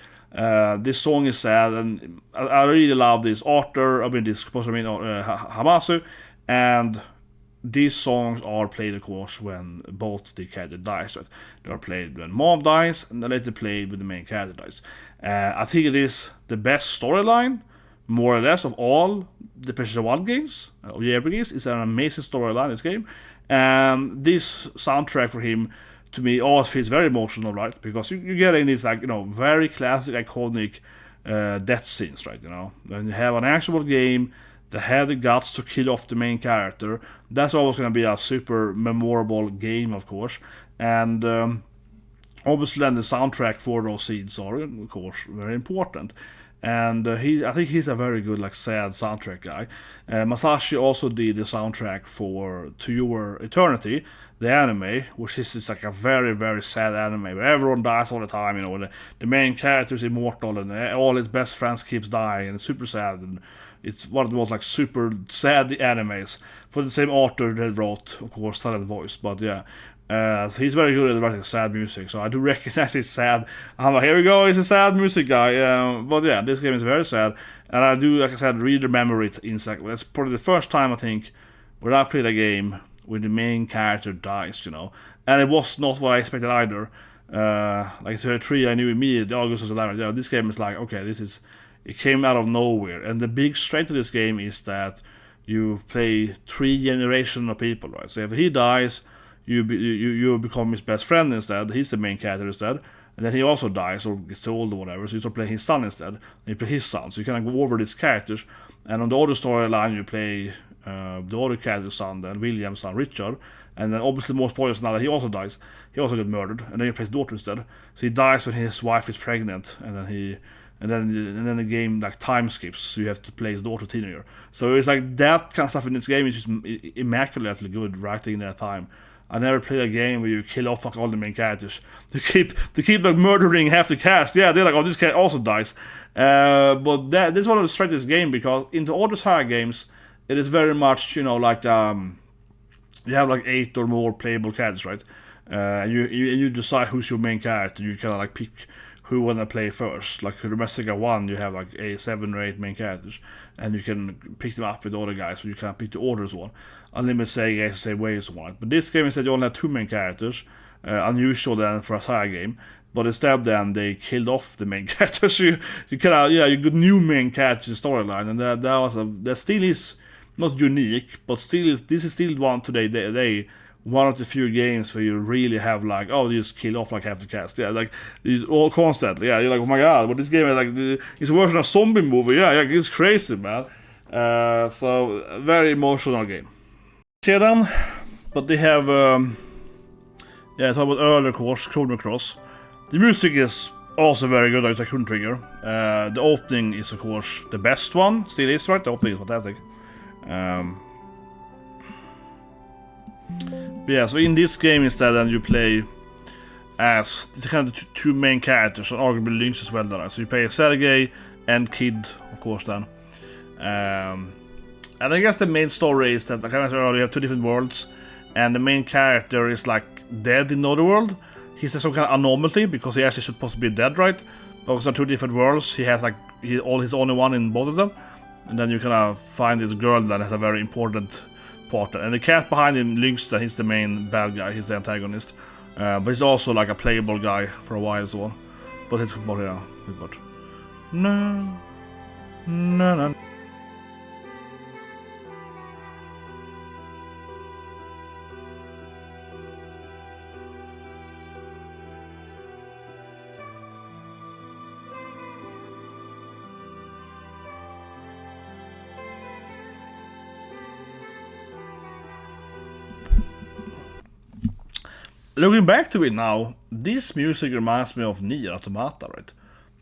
this song is sad, and I really love this author, Hamauzu, and these songs are played, of course, when both the character dies. Right? They are played when mom dies, and they're later played when the main character dies. I think it is the best storyline, more or less, of all the PlayStation 1 games, or JRPGs. It's an amazing storyline in this game. And this soundtrack for him, to me, always feels very emotional, right? Because you're getting these, like, very classic, iconic death scenes, right? When you have an actual game that had the guts to kill off the main character, that's always going to be a super memorable game, of course. And obviously, then the soundtrack for those scenes are, of course, very important. And I think he's a very good, like, sad soundtrack guy. Masashi also did the soundtrack for To Your Eternity, the anime, which is just like a very, very sad anime where everyone dies all the time. The main character is immortal, and all his best friends keeps dying, and it's super sad. And it's one of the most, like, super sad animes for the same author that wrote, of course, Silent Voice. But yeah. So he's very good at writing sad music, so I do recognize he's sad. I'm like, here we go, he's a sad music guy. But yeah, this game is very sad, and I do, like I said, really remember it in second. That's probably the first time, I think, where I played a game where the main character dies, and it was not what I expected either. Like 33, I knew immediately, August was alive. Yeah, this game is like, okay, it came out of nowhere, and the big strength of this game is that you play 3 generations of people, right? So if he dies, you become his best friend instead. He's the main character instead, and then he also dies or gets old or whatever. So you start playing his son instead, and you play his son. So you kind of go over these characters, and on the other storyline you play the other character's son, then William's son Richard, and then obviously more spoilers now that he also dies. He also got murdered, and then you play his daughter instead. So he dies when his wife is pregnant, and then the game, like, time skips, so you have to play his daughter teenager. So it's like that kind of stuff in this game is just immaculately good writing in that time. I never played a game where you kill off, like, all the main characters. They keep like murdering half the cast. Yeah, they're like, oh, this cat also dies. But this is one of the strengths of this game, because in the other Saga games, it is very much, like, you have like 8 or more playable characters, right? You decide who's your main character. You kind of like pick who you want to play first. Like Remake 1, you have like 7 or 8 main characters, and you can pick them up with the other guys, but you can't pick the orders one. Unlimited Sega is the same way as one. But this game instead you only have 2 main characters, unusual then for a Saga game. But instead then they killed off the main characters. You kind of you got new main characters in storyline, and that still is not unique, but this is still one today. One of the few games where you really have like, oh, you just kill off like half the cast. Yeah, like it's all constantly. Yeah, you're like, oh my god, but this game is like it's worse than a zombie movie. Yeah, it's crazy, man. So very emotional game. Sedan, but they have talk about earlier course, Chrono Cross. The music is also very good, like Chrono Trigger. The opening is of course the best one. Still is, right? The opening is fantastic. Yeah, so in this game instead, then you play as the kind of 2 main characters, and arguably Lynx as well. Then. So you play Sergei and Kid, of course. Then, and I guess the main story is that, like I mentioned earlier, you have 2 different worlds, and the main character is like dead in the other world. He's some kind of anomaly because he actually supposed to be dead, right? But it's on 2 different worlds. He has like he's only one in both of them, and then you kind of find this girl that has a very important part. And the cat behind him, Lynx, that he's the main bad guy. He's the antagonist, but he's also like a playable guy for a while as well. But it's no. looking back to it now, this music reminds me of Nier Automata, right?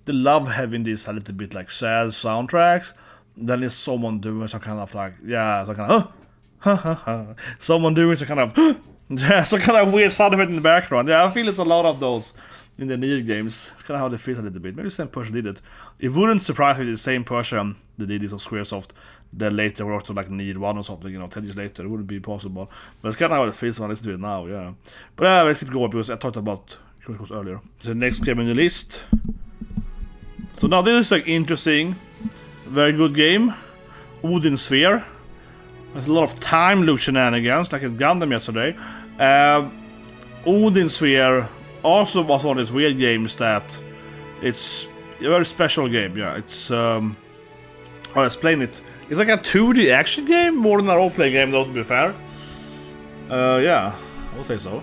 They love having these a little bit like sad soundtracks. Then there's someone doing some kind of like, some kind of, someone doing some kind of, some kind of weird sound effect in the background. Yeah, I feel it's a lot of those in the Nier games. It's kind of how they feel a little bit. Maybe the same person did it. It wouldn't surprise me if the same person that did this on Squaresoft that later worked on like Nier 1 or something, 10 years later. It wouldn't be possible. But it's kind of how it feels when I listen to it now, yeah. But let's keep going because I talked about Chronicles earlier. So the next game on the list. So now this is like interesting. Very good game. Odin Sphere. There's a lot of time loop shenanigans like in Gundam yesterday. Odin Sphere also was one of these weird games that it's a very special game. Yeah, it's I'll explain it. It's like a 2D action game more than a role-playing game, though, to be fair. Yeah, I would say so.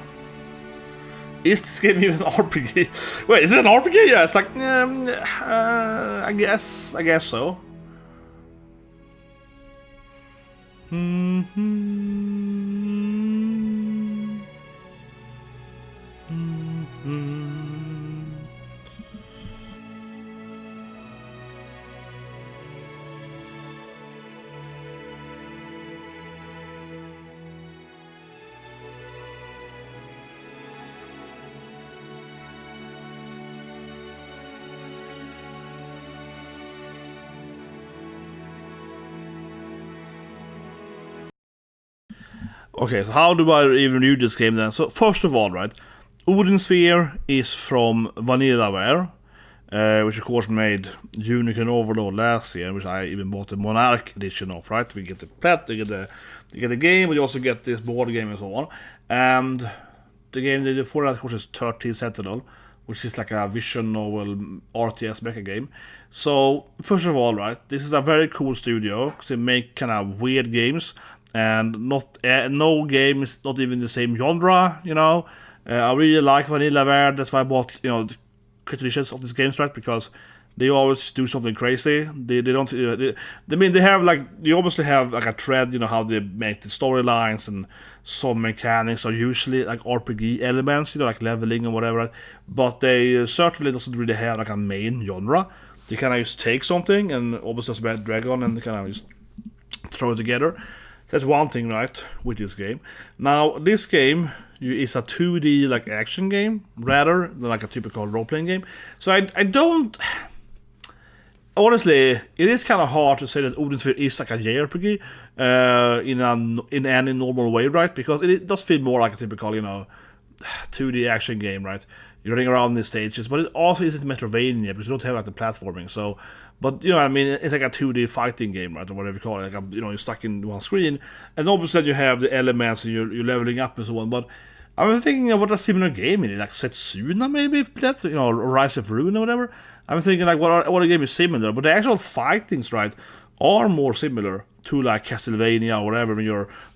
Is this game even an RPG? Wait, is it an RPG? Yeah, it's like I guess so. Okay, so how do I even review this game then? So first of all, right, Odin Sphere is from Vanillaware, which of course made Unique and Overlord last year, which I even bought the Monarch edition of, right? We get the plat, you get the game, but you also get this board game and so on. And the game they did before that, of course, is 13 Sentinel, which is like a vision novel RTS mecha game. So first of all, right, this is a very cool studio because they make kind of weird games. And no game is not even the same genre, I really like Vanillaware, that's why I bought, the editions of these games, right? Because they always do something crazy. They don't, they have like, you obviously have like a thread, how they make the storylines, and some mechanics are usually like RPG elements, like leveling and whatever, right? But they certainly doesn't really have like a main genre. They kind of just take something, and obviously it's Red Dragon, and they kind of just throw it together. That's one thing, right, with this game. Now, this game is a 2D like action game rather than like a typical role-playing game. So I don't... Honestly, it is kind of hard to say that Odin Sphere is like a JRPG in any normal way, right? Because it does feel more like a typical, 2D action game, right? You're running around these stages, but it also isn't Metroidvania because you don't have like the platforming. So, but it's like a 2D fighting game, right, or whatever you call it. Like you're stuck in one screen, and obviously you have the elements and you're leveling up and so on. But I was thinking of what a similar game is, like Setsuna maybe, if that, Rise of Ruin or whatever. I'm thinking like what a game is similar, but the actual fightings, right, are more similar to like Castlevania or whatever. When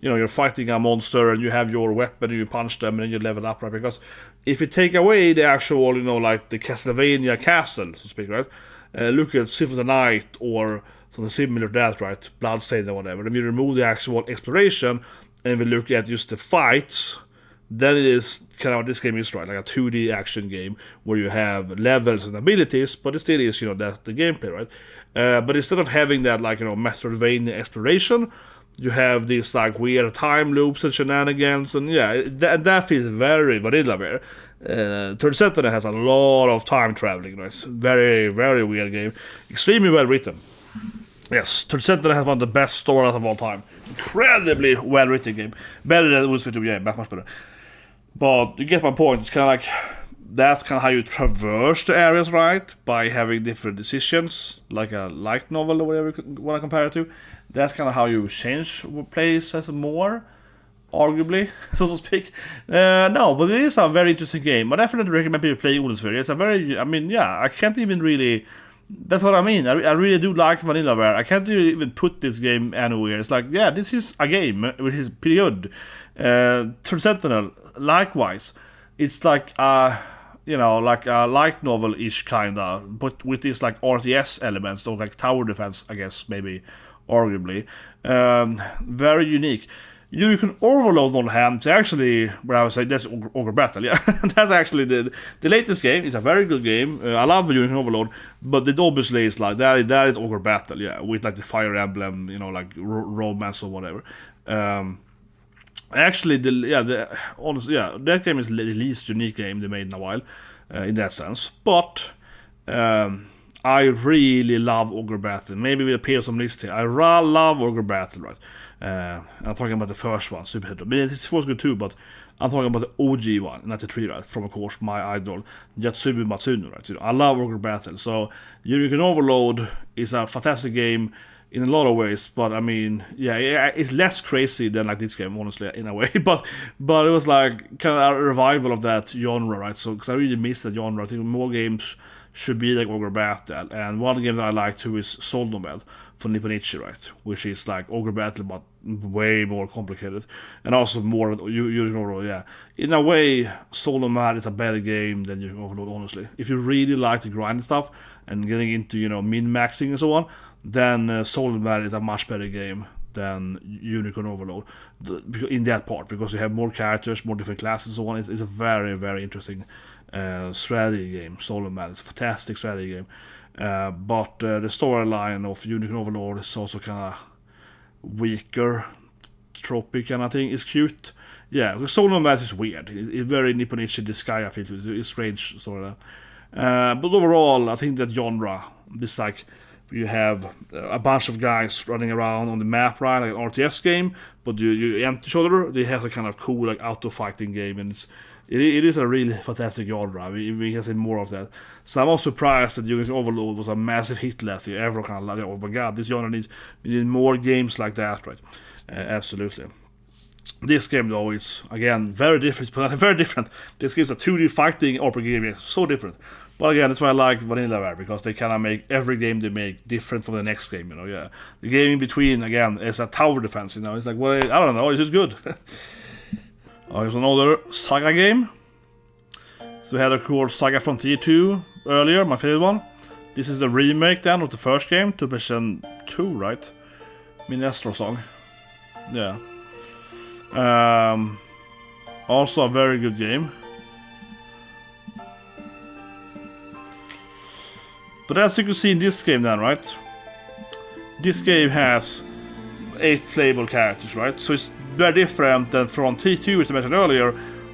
you're fighting a monster and you have your weapon and you punch them and then you level up, right? Because if you take away the actual, like the Castlevania castle, so to speak, right? Look at Symphony of the Night or something similar to that, right? Bloodstained or whatever. Then we remove the actual exploration and we look at just the fights. Then it is kind of what this game is, right? Like a 2D action game where you have levels and abilities, but it still is, that's the gameplay, right? But instead of having that, like, Metroidvania exploration, you have these, like, weird time loops and shenanigans, and yeah, that feels very Vanillaware. Third Sentinel has a lot of time traveling, right? It's very, very weird game. Extremely well written. Yes, Third Sentinel has one of the best stories of all time. Incredibly well written game. Better than Odin Sphere 2, yeah, much better. But you get my point. It's kind of like, that's kind of how you traverse the areas, right? By having different decisions, like a light novel or whatever you want to compare it to. That's kind of how you change places more, arguably, so to speak. No, but it is a very interesting game. I definitely recommend people play Odin Sphere. It's a very, I can't even really... That's what I mean. I really do like Vanillaware. I can't really even put this game anywhere. It's like, yeah, this is a game which is pretty good. Third Sentinel, likewise. It's like like a light novel-ish kinda, but with these like RTS elements, so like tower defense, I guess, maybe, arguably. Very unique. You can Overload on the hand. It's actually where I would say that's Ogre Battle. Yeah, that's actually the latest game. It's a very good game. I love Unicorn Overload, but it obviously is like that is Ogre Battle. Yeah, with like the Fire Emblem, like romance or whatever. Actually, that game is the least unique game they made in a while, in that sense. But I really love Ogre Battle. Maybe we'll appear some list here. I love Ogre Battle, right? I'm talking about the first one, Super Hero. I mean, it was good too, but I'm talking about the OG one, 93, right? From, of course, my idol, Yatsubu Matsuno, right? I love Ogre Battle. So, Unicorn Overload is a fantastic game in a lot of ways, but I mean, it's less crazy than like this game, honestly, in a way. But it was like kind of a revival of that genre, right? So, because I really miss that genre. I think more games should be like Ogre Battle. And one game that I like too is Soul Nomad from Nipponichi, right? Which is like Ogre Battle, but way more complicated. And also more, in a way, Soul Nomad is a better game than Unicorn Overload, honestly. If you really like the grind stuff and getting into, min-maxing and so on, then Soul Nomad is a much better game than Unicorn Overload in that part, because you have more characters, more different classes and so on. It's a very, very interesting strategy game. Soul Nomad is a fantastic strategy game. But the storyline of Unicorn Overlord is also kind of weaker, tropic kind of thing. It's cute. Yeah, because Soul Nomad is weird. It's very Nipponichi Disgaea, I feel. It's strange storyline. But overall, I think that genre, this like, you have a bunch of guys running around on the map, right, like an RTS game, but you enter each other. They have a kind of cool like auto fighting game, and it is a really fantastic genre. We can see more of that. So I'm also surprised that Unicorn Overload was a massive hit last year. Everyone kind of like, oh my god, this genre we need more games like that, right? Absolutely. This game though is again very different, but very different. This game's a 2D fighting RPG game, so different. But again, that's why I like Vanillaware, because they kind of make every game they make different from the next game, The game in between, again, is a tower defense, It's like, well, I don't know, it's just good. Here's another Saga game. So we had, of course, Saga Frontier 2 earlier, my favorite one. This is the remake then of the first game, 2, right? Minstrel Song. Yeah. Also a very good game. But as you can see in this game then, right? This game has 8 playable characters, right? So it's very different than from T2, which I mentioned earlier.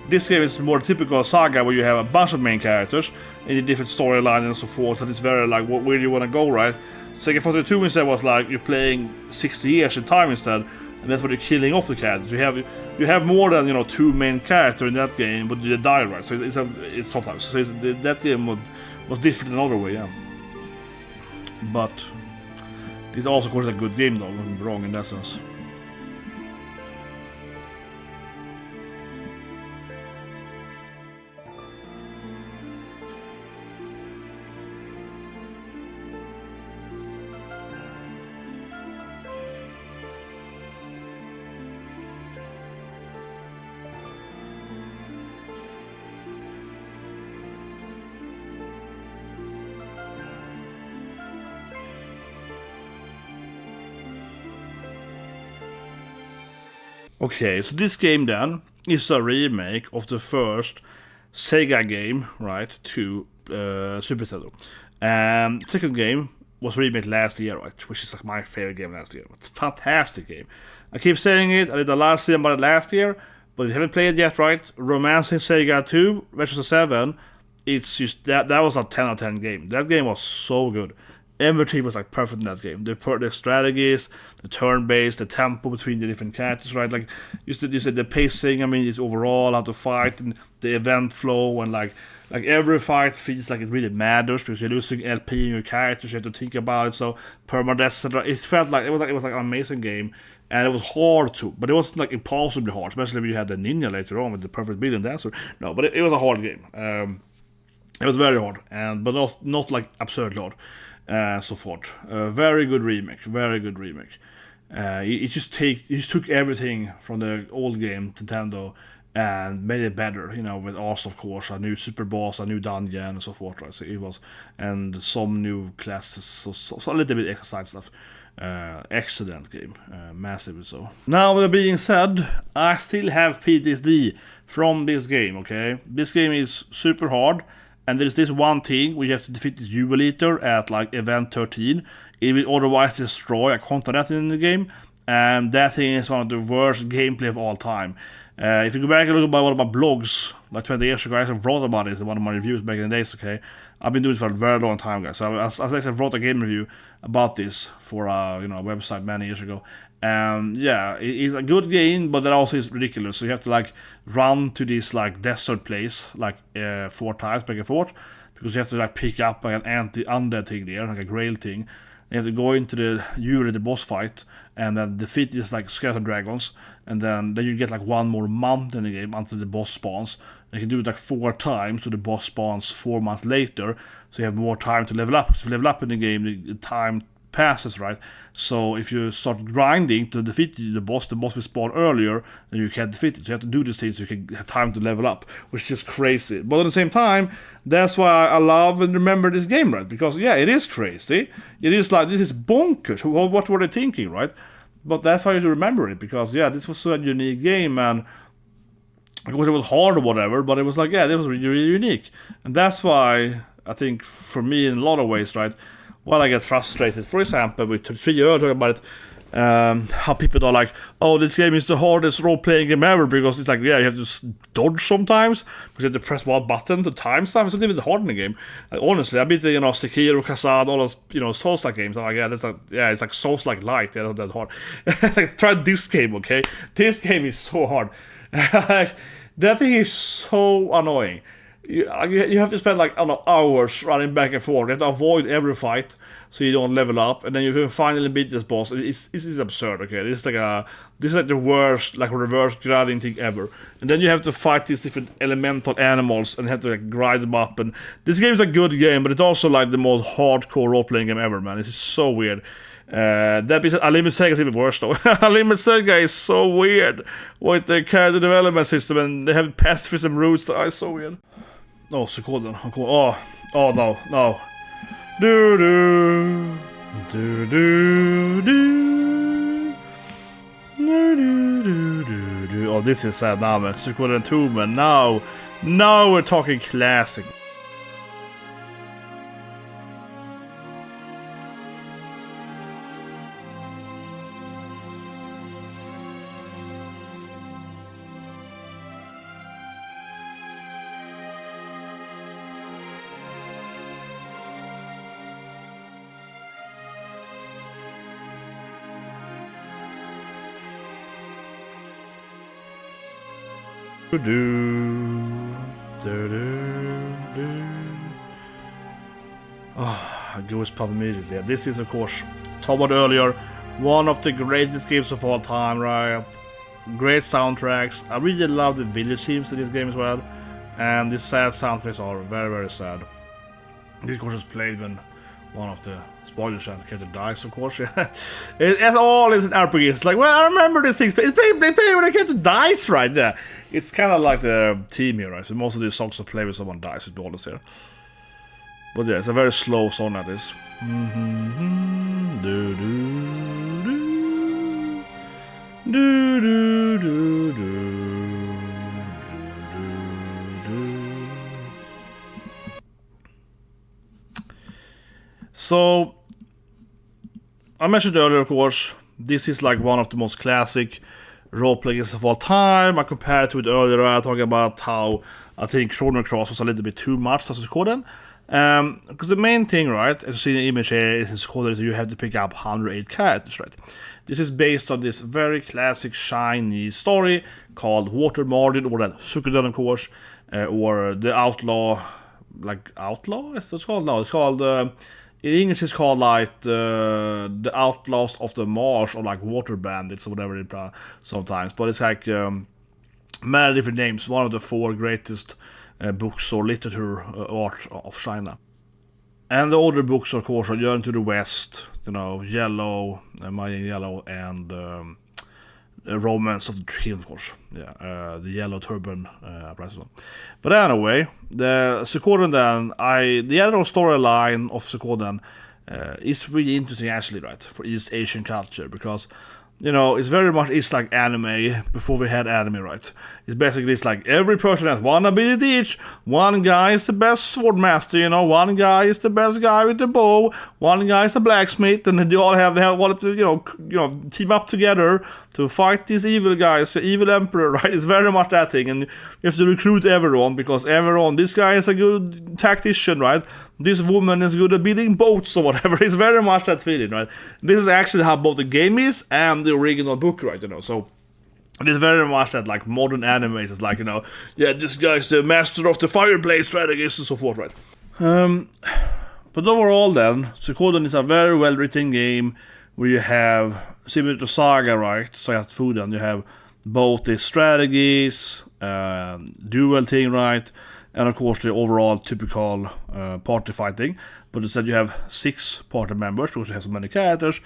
This game is more typical Saga, where you have a bunch of main characters in a different storyline and so forth, and it's very like, where do you want to go, right? Saga Frontier 2 instead was like, you're playing 60 years in time instead, and that's what you're killing off the characters. You have more than 2 main characters in that game, but you die, right? So it's sometimes. So that game was different in another way, yeah. But it's also, of course, a good game, though. Don't get me wrong in that sense. Okay, so this game then is a remake of the first Sega game, right, to Super Nintendo. And second game was remade last year, right, which is like my favorite game last year. It's a fantastic game. I keep saying it, I did the last year about it last year, but if you haven't played it yet, right, Romancing Sega 2 versus 7, it's just, that was a 10 out of 10 game. That game was so good. Everything was like perfect in that game. The strategies, the turn-based, the tempo between the different characters, right? Like you said the pacing. I mean, it's overall how to fight and the event flow, and like every fight feels like it really matters because you're losing LP in your characters. You have to think about it. So permadeath, etc. It felt like it was like an amazing game, and it was hard to, but it wasn't like impossibly hard. Especially if you had the ninja later on with the perfect beat and dancer. No, but it was a hard game. It was very hard, but not like absurdly hard. So forth. Very good remake. It just took everything from the old game Nintendo and made it better. With also, of course, a new super boss, a new dungeon, and so forth. Right? So it was, and some new classes, so a little bit extra side stuff. Excellent game, massively so. Now, with that being said, I still have PTSD from this game, okay? This game is super hard, and there's this one thing where you have to defeat this Jubilator at like event 13. It will otherwise destroy a continent in the game, and that thing is one of the worst gameplay of all time. If you go back and look at one of my blogs, like 20 years ago, I actually wrote about this in one of my reviews back in the days, okay? I've been doing it for a very long time, guys. So I actually wrote a game review about this for a website many years ago. And yeah, it's a good game, but it also is ridiculous. So you have to like run to this like desert place like 4 times back and forth, because you have to like pick up like an undead thing there, like a grail thing. You have to go into the boss fight and then defeat these like skeleton dragons, and then you get like one more month in the game until the boss spawns. You can do it like 4 times, so the boss spawns 4 months later, so you have more time to level up. If you level up in the game, the time passes, right? So if you start grinding to defeat the boss will spawn earlier, and you can't defeat it. So you have to do these things so you can have time to level up, which is just crazy. But at the same time, that's why I love and remember this game, right? Because yeah, it is crazy. It is like, this is bonkers. What were they thinking, right? But that's why you should remember it, because yeah, this was so a unique game, and of course it was hard or whatever, but it was like, yeah, this was really, really unique. And that's why I think for me in a lot of ways, right, while I get frustrated, for example, with 3 years talking about it, how people are like, oh, this game is the hardest role-playing game ever, because it's like, yeah, you have to dodge sometimes, because you have to press one button to time stuff. It's not even hard in the game. Like, honestly, I beat the, Sekiro, Kazan, all those, Souls-like games. I'm like, yeah, that's like, yeah, it's like Souls-like light. Yeah, not that hard. Like, try this game, okay? This game is so hard. Like, that thing is so annoying. You have to spend like, I don't know, hours running back and forth. You have to avoid every fight so you don't level up, and then you can finally beat this boss. It's absurd, okay? This is like the worst, like, reverse grinding thing ever. And then you have to fight these different elemental animals and have to like grind them up. And this game is a good game, but it's also like the most hardcore role-playing game ever, man. This is so weird. That being said, Unlimited Sega is even worse though. Unlimited Sega is so weird with the character development system, and they have pacifism roots that are so weird. Oh, Suikoden. Oh no. Do do do do do do. Oh, this is sad now, man. Suikoden 2, man. Now we're talking classic. Goosebumps immediately. This is, of course, talked about earlier, one of the greatest games of all time, right? Great soundtracks. I really love the village themes in this game as well, and the sad soundtracks are very, very sad. This, of course, is played when one of the spoilers and the character dies, of course. As all is an RPG. It's like, well, I remember this thing. They play when the character dies, right there. It's kind of like the theme here, right? So most of these songs are played when someone dies, it's always here. But yeah, it's a very slow song that is. So, I mentioned earlier, of course, this is like one of the most classic role-playing games of all time. I compared to it earlier, I talked about how I think Chrono Cross was a little bit too much as Suikoden. Because the main thing, right, as you see in the image here, is in Suikoden, you have to pick up 108 characters, right? This is based on this very classic shiny story called Water Margin, or that Suikoden, of course, or the Outlaw, like Outlaw? Is it called? No, it's called, in English it's called like the Outlaws of the Marsh, or like Water Bandits, or whatever it sometimes. But it's like many different names. One of the 4 greatest books or literature art of China. And the older books, of course, are Journey to the West, Yellow, Mayan Yellow, and Romance of the Tree, of course. Yeah, the Yellow Turban, but anyway, the Suikoden then, the general storyline of Suikoden is really interesting actually, right, for East Asian culture, because it's very much, it's like anime before we had anime, right? It's like every person has one ability each. One guy is the best sword master, one guy is the best guy with the bow, one guy is a blacksmith, and they all have to, team up together to fight these evil guys, the evil emperor, right? It's very much that thing, and you have to recruit everyone, because this guy is a good tactician, right? This woman is good at building boats or whatever. It's very much that feeling, right? This is actually how both the game is and the original book, right? So it is very much that, like, modern anime is like, this guy's the master of the fireblade strategist and so forth, right? But overall then, Suikoden is a very well written game where you have, similar to Saga, right? So you have food and you have both the strategies, duel thing, right? And of course the overall typical party fighting. But instead you have 6 party members because you have so many characters.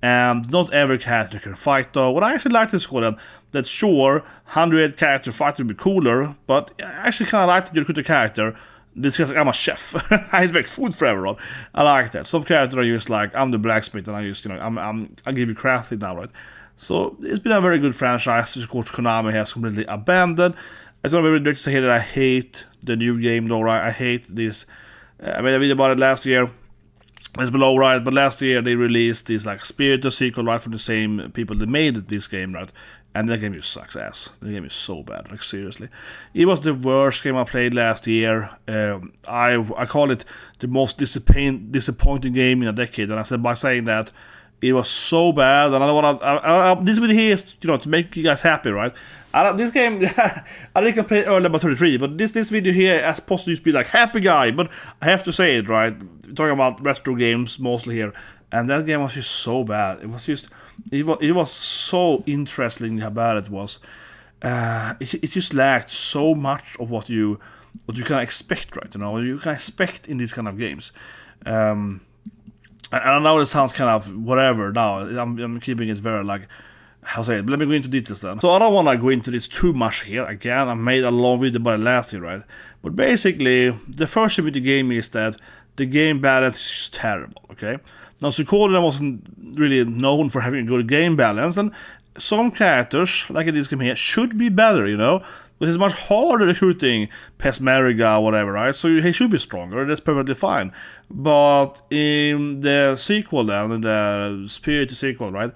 And not every character can fight though. What I actually like this Suikoden, that sure, 108 character fight would be cooler, but I actually kind of like that you recruit a character. This guy's like, I'm a chef. I make food for everyone. I like that. Some characters are just like, I'm the blacksmith and I just, I'll give you crafting now, right? So it's been a very good franchise, which of course Konami has completely abandoned. It's not very dirty to say that I hate the new game though, right? I hate this. I made a video about it last year. It's below, right? But last year they released this like Spirited sequel, right, from the same people that made this game, right? And that game just sucks ass. The game is so bad, like seriously. It was the worst game I played last year. I call it the most disappointing game in a decade, and I said by saying that it was so bad, and I don't want this video here is to make you guys happy, right? This game I didn't can play it early about 33, but this video here is supposed to be like happy guy, but I have to say it, right? We're talking about retro games mostly here, and that game was just so bad. It was so interesting how bad it was. It just lacked so much of what you can expect, right? What you can expect in these kind of games. I know it sounds kind of whatever now. I'm keeping it very like, how say it? But let me go into details then. So I don't want to go into this too much here. Again, I made a long video about it last year, right? But basically, the first thing with the game is that the game balance is just terrible, okay? Now, Suikoden wasn't really known for having a good game balance, and some characters, like in this game here, should be better, But it's much harder recruiting Pesmeriga or whatever, right? So he should be stronger, that's perfectly fine. But in the sequel then, in the Spirited sequel, right?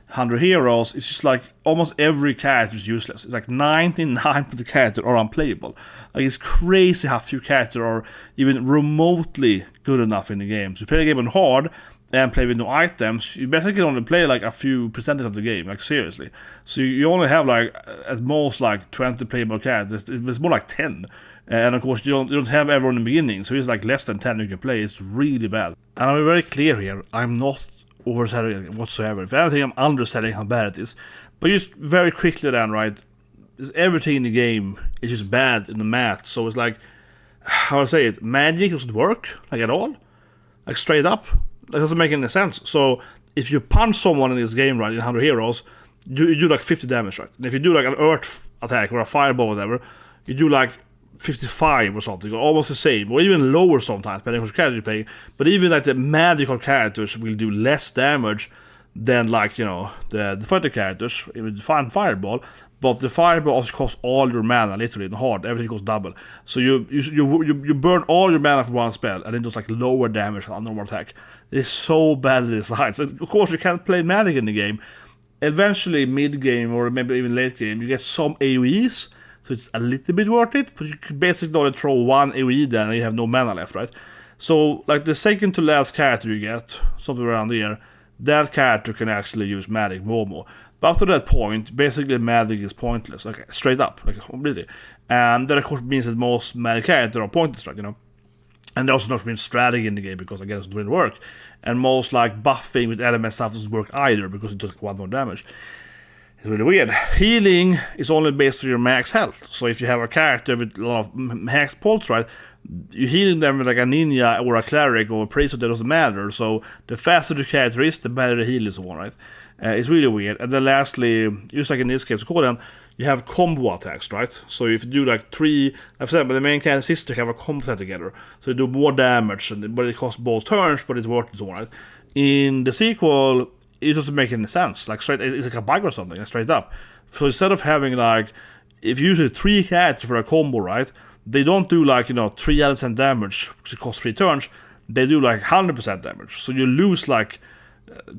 100 Heroes, it's just like almost every character is useless. It's like 99% of the characters are unplayable. Like, it's crazy how few characters are even remotely good enough in the game. So you play the game on hard and play with no items, you basically only play like a few percentage of the game, like seriously. So you only have like at most like 20 playable characters. It's more like 10. And of course you don't have everyone in the beginning, so it's like less than 10 you can play. It's really bad. And I'm very clear here, I'm not overselling it whatsoever. If anything, I'm underselling how bad it is. But just very quickly then, right, everything in the game is just bad in the math. So it's like, how do I say it, magic doesn't work, like at all. Like straight up. That doesn't make any sense. So if you punch someone in this game, right, in 100 Heroes, you do like 50 damage, right? And if you do like an earth attack or a fireball or whatever, you do like 55 or something, or almost the same, or even lower sometimes, depending on which character you play. But even like the magical characters will do less damage than like, the fighter characters. It would find fireball, but the fireball also costs all your mana, literally, in hard. Everything goes double. So you burn all your mana for one spell, and then just like lower damage on normal attack. It's so badly designed. So of course you can't play magic in the game. Eventually, mid game or maybe even late game, you get some AoEs, so it's a little bit worth it. But you could basically only throw one AoE then, and you have no mana left, right? So like the second to last character you get, something around here, that character can actually use magic more. But after that point, basically magic is pointless, like straight up, like completely. And that of course means that most magic characters are pointless, right? And there's also not been strategy in the game because I guess it doesn't work. And most like buffing with element stuff doesn't work either because it does one more damage. It's really weird. Healing is only based on your max health. So if you have a character with a lot of max pulse, right, you're healing them with like a ninja or a cleric or a priest, that doesn't matter. So the faster the character is, the better the heal is on, right? It's really weird. And then lastly, just like in this case, you have combo attacks, right? So if you do like 3, I've said, but the main character and sister have a combo attack together, so you do more damage, but it costs both turns, but it's worth it, alright. In the sequel, it doesn't make any sense. Like straight, it's like a bug or something, like straight up. So instead of having like, if you use 3 characters for a combo, right? They don't do like 3 out of 10 damage because it costs 3 turns. They do like 100% damage. So you lose like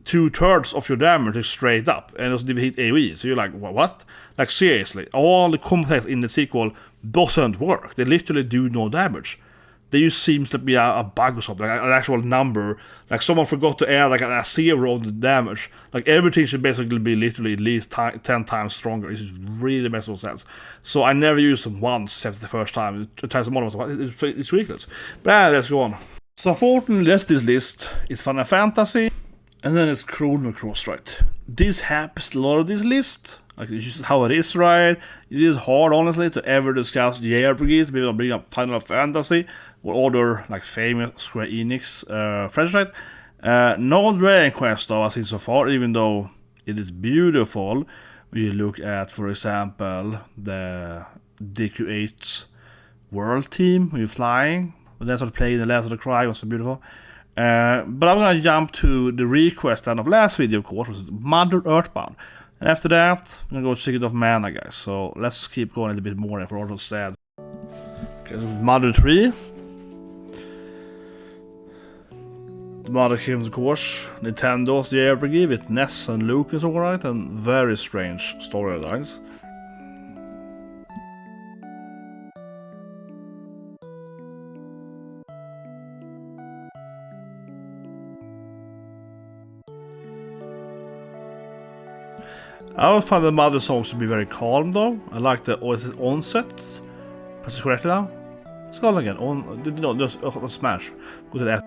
2/3 of your damage straight up, and also if you hit AoE. So you're like, what? Like seriously, all the combos in the sequel doesn't work. They literally do no damage. There just seems to be a bug or something, like an actual number. Like someone forgot to add like a 0 on the damage. Like everything should basically be literally at least 10 times stronger. It just really makes no sense. So I never used them once except the first time. It's ridiculous. But let's go on. So unfortunately, that's this list. It's Final Fantasy, and then it's Chrono Cross, right? This happens a lot of this list. Like, it's just how it is, right? It is hard, honestly, to ever discuss JRPGs, maybe I'll bring up Final Fantasy, or other, like, famous Square Enix franchise. No Dragon Quest, though, I've seen so far, even though it is beautiful. We look at, for example, the DQ8 World Team, when you're flying. That's what playing the Last of the Cry was so beautiful. But I'm gonna jump to the request of last video, of course, was Mother Earthbound. And after that, I'm gonna go to Secret of Mana, guys. So let's keep going a little bit more for all sad. Okay, so Mother 3. The Mother Kingdoms, of course. Nintendo's JRPG with Ness and Lucas, alright, and very strange storylines. I always find the Mother songs to be very calm, though. I like the onset. Press it correctly now. Let's go again. No, just smash. Go to that.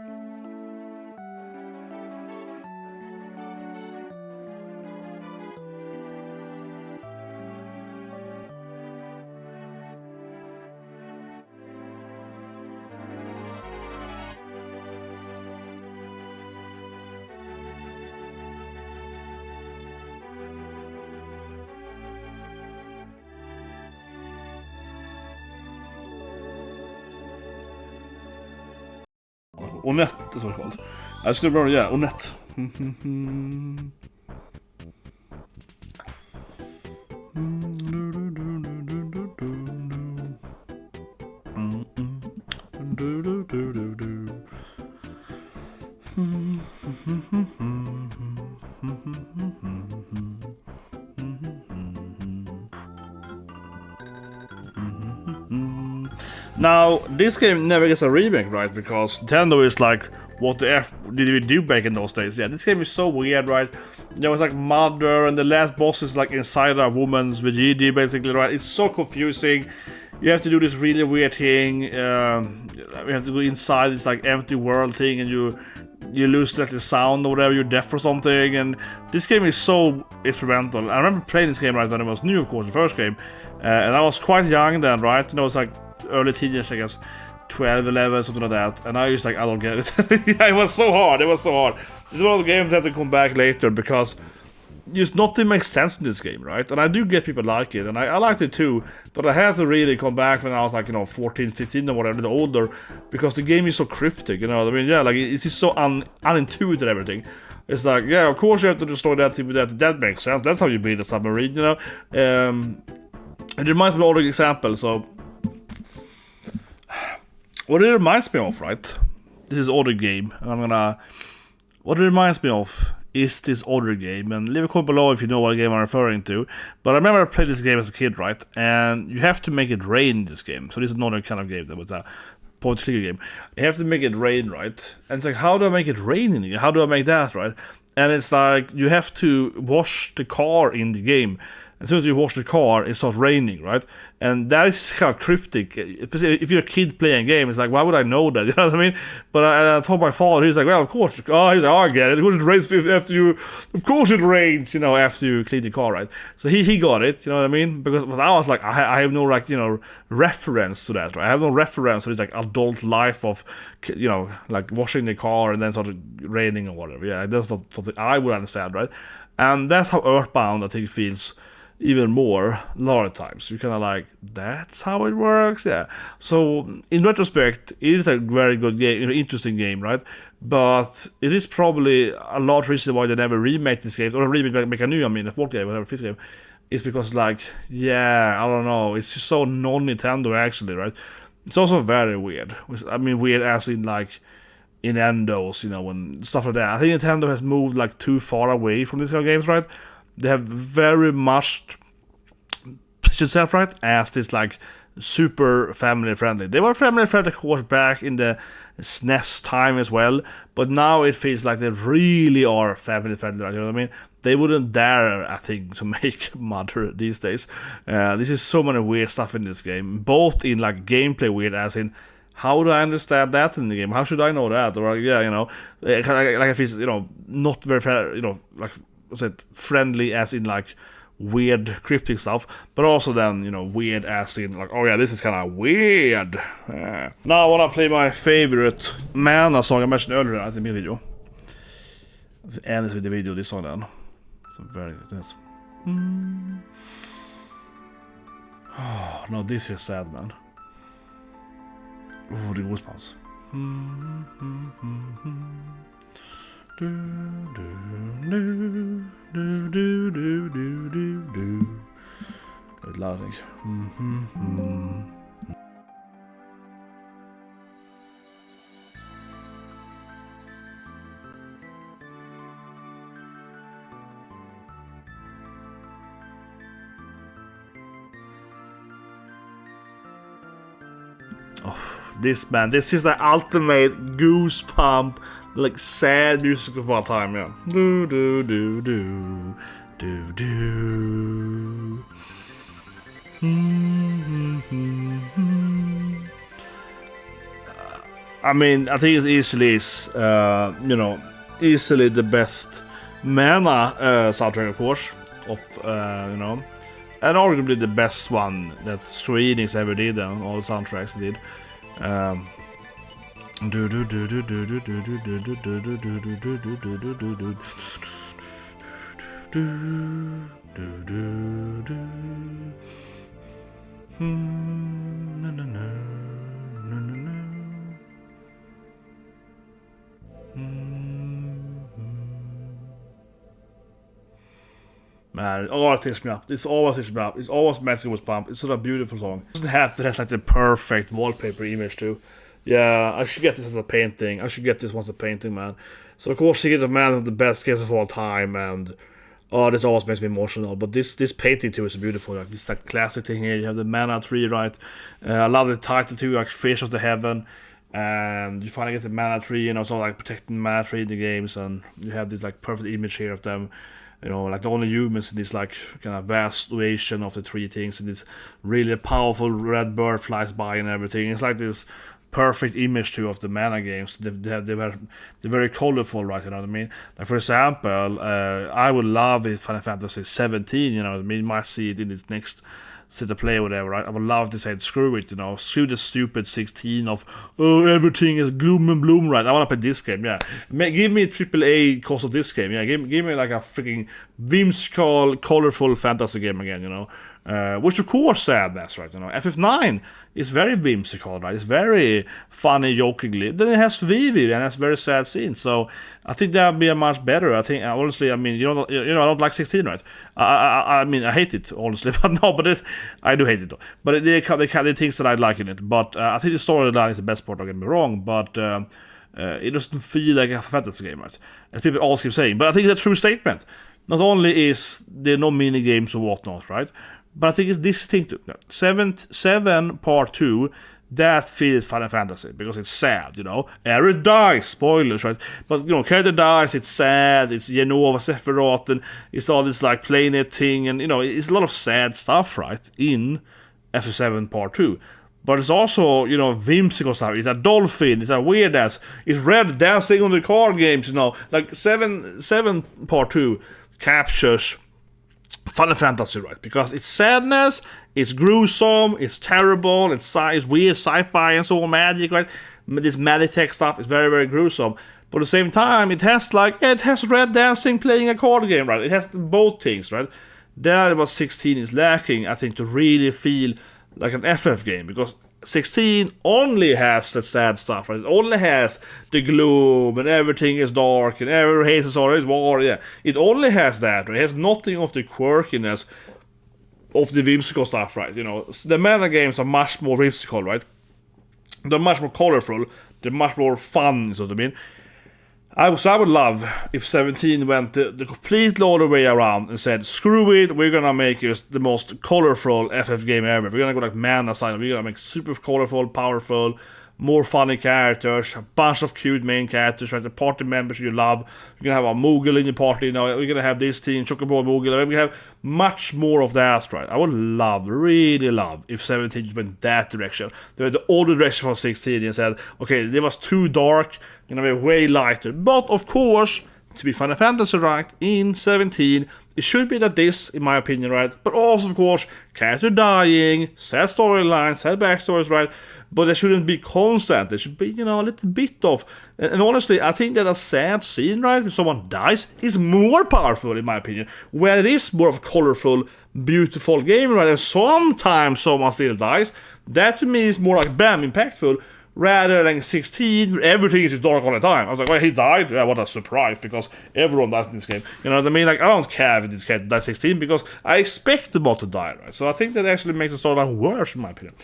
Onet is what it's called. I skulle bra, yeah, Onet. Now, this game never gets a remake, right? Because Nintendo is like, what the F did we do back in those days? Yeah, this game is so weird, right? There was like Mother, and the last boss is like inside a woman's vagina, basically, right? It's so confusing. You have to do this really weird thing. You have to go inside this like empty world thing, and you lose the sound or whatever. You're deaf or something. And this game is so experimental. I remember playing this game right when it was new, of course, the first game, and I was quite young then, right? And I was like early teenage, I guess, 12, 11, something like that. And I was like, I don't get it. Yeah, it was so hard. It's one of those games that have to come back later because just nothing makes sense in this game, right? And I do get people like it, and I liked it too, but I had to really come back when I was like, 14, 15 or whatever, the older, because the game is so cryptic, I mean, yeah, like, it's just so unintuitive and everything. It's like, yeah, of course you have to destroy that thing with that makes sense, that's how you build a submarine, It reminds me of another example, so what it reminds me of, right? This is other game, and what it reminds me of is this other game, and leave a comment below if you know what game I'm referring to. But I remember I played this game as a kid, right? And you have to make it rain in this game. So this is another kind of game, with a point-clicker game. You have to make it rain, right? And it's like, how do I make it rain in here? How do I make that, right? And it's like, you have to wash the car in the game. As soon as you wash the car, it starts raining, right? And that is kind of cryptic. If you're a kid playing a game, it's like, why would I know that? You know what I mean? But I told my father, he's like, well, of course. Oh, he's like, oh, I get it. Of course it rains after you. Of course it rains, after you clean the car, right? So he got it, you know what I mean? Because I was like, I have no, like, reference to that, right? I have no reference to this, like, adult life of, like washing the car and then sort of raining or whatever. Yeah, that's not something I would understand, right? And that's how Earthbound, I think, feels. even more a lot of times. You're kind of like, that's how it works, yeah. So in retrospect, it is a very good game, interesting game, right? But it is probably a large reason why they never remake this game, or make a new, the fourth game, whatever, fifth game, is because like, yeah, I don't know, it's just so non-Nintendo actually, right? It's also very weird. Weird as in like in endos, when stuff like that. I think Nintendo has moved like too far away from these kind of games, right? They have very much positioned themselves, right, as this like super family friendly. They were family friendly, of course, back in the SNES time as well, but now it feels like they really are family friendly, right? You know what I mean? They wouldn't dare, I think, to make Mother these days. This is so many weird stuff in this game, both in like gameplay weird, as in, how do I understand that in the game? How should I know that? Or like I feel, not very fair, like what's it, friendly as in like weird cryptic stuff, but also then weird as in like, oh yeah, this is kind of weird. Now I want to play my favorite mana song I mentioned earlier in the video. The end with the video, this song then. So very good. Oh no, this is sad, man. Oh, the goosebumps. It's loud, I think. This is the ultimate goosebump, like sad music of all time, yeah. Do do do do do do. I think it easily is, easily the best mana soundtrack, of course, of and arguably the best one that Square Enix ever did on all the soundtracks they did. Man, it always takes me up. It always takes me up. It's always magical with pump. It's such a beautiful song. It doesn't have to have like the perfect wallpaper image too. Yeah, I should get this as a painting. I should get this once a painting, man. So of course, Seiken Man of the best games of all time, and this always makes me emotional. But this painting too is beautiful. Like this like classic thing here. You have the mana tree, right? I love the title too, like Fish of the Heaven. And you finally get the mana tree, it's all like protecting mana tree in the games, and you have this like perfect image here of them. Like the only humans in this like kind of vast ocean of the three things, and this really powerful red bird flies by and everything. It's like this perfect image too of the mana games. They're very colorful, right? You know what I mean? Like for example, I would love if Final Fantasy 17, might see it in its next set of play or whatever, right? I would love to say screw it, screw the stupid 16 of everything is gloom and bloom, right? I want to play this game, yeah. Give me a AAA cost of this game, yeah. Give me like a freaking whimsical, colorful fantasy game again, which of course sadness, right? FF9 is very whimsical, right? It's very funny, jokingly. Then it has Vivi and has very sad scenes. So I think that would be a much better. I think honestly, I don't like 16, right? I hate it honestly, but I do hate it though. But the things that I like in it. But I think the storyline is the best part. Don't get me wrong, but it doesn't feel like a fantasy game, right? As people always keep saying. But I think it's a true statement. Not only is there no mini games or whatnot, right? But I think it's this thing too. 7 Part 2, that feels Final Fantasy because it's sad, Eric dies, spoilers, right? But character dies, it's sad, it's Genova, Sephiroth, and it's all this like planet thing, and it's a lot of sad stuff, right? In FF7 Part 2. But it's also, whimsical stuff. It's a dolphin, it's a weird ass, it's Red dancing on the card games, like 7 Part 2 captures Final Fantasy, right? Because it's sadness, it's gruesome, it's terrible, it's weird sci-fi and so on, magic, right? This magic tech stuff is very, very gruesome. But at the same time, it has Red dancing playing a card game, right? It has both things, right? That what 16 is lacking, I think, to really feel like an FF game, because 16 only has the sad stuff, right? It only has the gloom and everything is dark and every hate is always war. Yeah, it only has that. Right? It has nothing of the quirkiness of the whimsical stuff, right? You know, the meta games are much more whimsical, right? They're much more colorful. They're much more fun. So I mean, I would love if 17 went the complete other way around and said, screw it, we're gonna make it the most colorful FF game ever. We're gonna go like Mana style, we're gonna make super colorful, powerful, more funny characters, a bunch of cute main characters, right? The party members you love. You're gonna have a Moogle in your party, you know, we're gonna have this team, Chocobo Moogle, we're gonna have much more of that, right? I would really love if 17 just went that direction. They went the older direction from 16 and said, okay, it was too dark, gonna be way lighter. But of course, to be Final Fantasy, right, in 17, it should be that this, in my opinion, right? But also, of course, character dying, sad storylines, sad backstories, right? But they shouldn't be constant. There should be, you know, a little bit of... And honestly, I think that a sad scene, right, when someone dies, is more powerful, in my opinion. Where it is more of a colorful, beautiful game, right? And sometimes someone still dies. That to me is more like, bam, impactful. Rather than 16, where everything is dark all the time. I was like, well, he died? Yeah, what a surprise, because everyone dies in this game. You know what I mean? Like, I don't care if this cat dies 16, because I expect the bot to die, right? So I think that actually makes the storyline worse, in my opinion.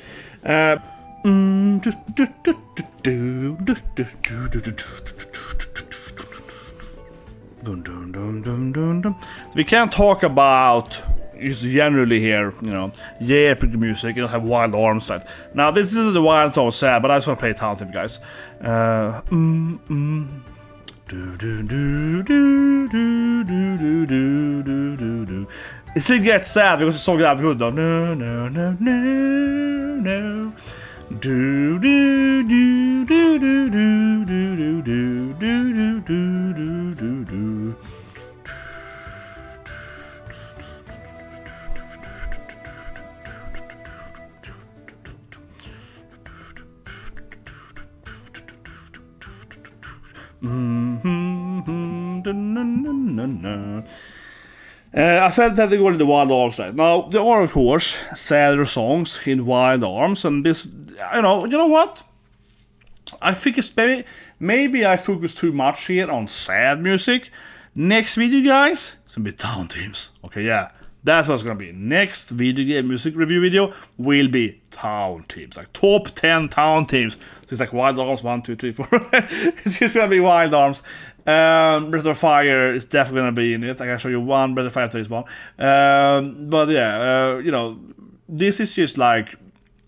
We can't talk about just generally here, you know, JRPG music. You don't have Wild Arms, right? Now this isn't the Wild Arms sad, but I just want to play Town Team, guys. It still gets sad because the song is good though. No, no, no, no, no. Do do do do do do do do do do do do do. I felt that they go in the Wild Arms right now. There are, of course, sadder songs in Wild Arms, and this, you know what? I think it's maybe I focus too much here on sad music. Next video, guys, it's gonna be Town Teams. Okay, yeah, that's what it's gonna be. Next video game music review video will be Town Teams, like top 10 Town Teams. So it's like Wild Arms 1, 2, 3, 4. It's just gonna be Wild Arms. Breath of Fire is definitely gonna be in it. I can show you one Breath of Fire, this one. But yeah, you know, this is just like,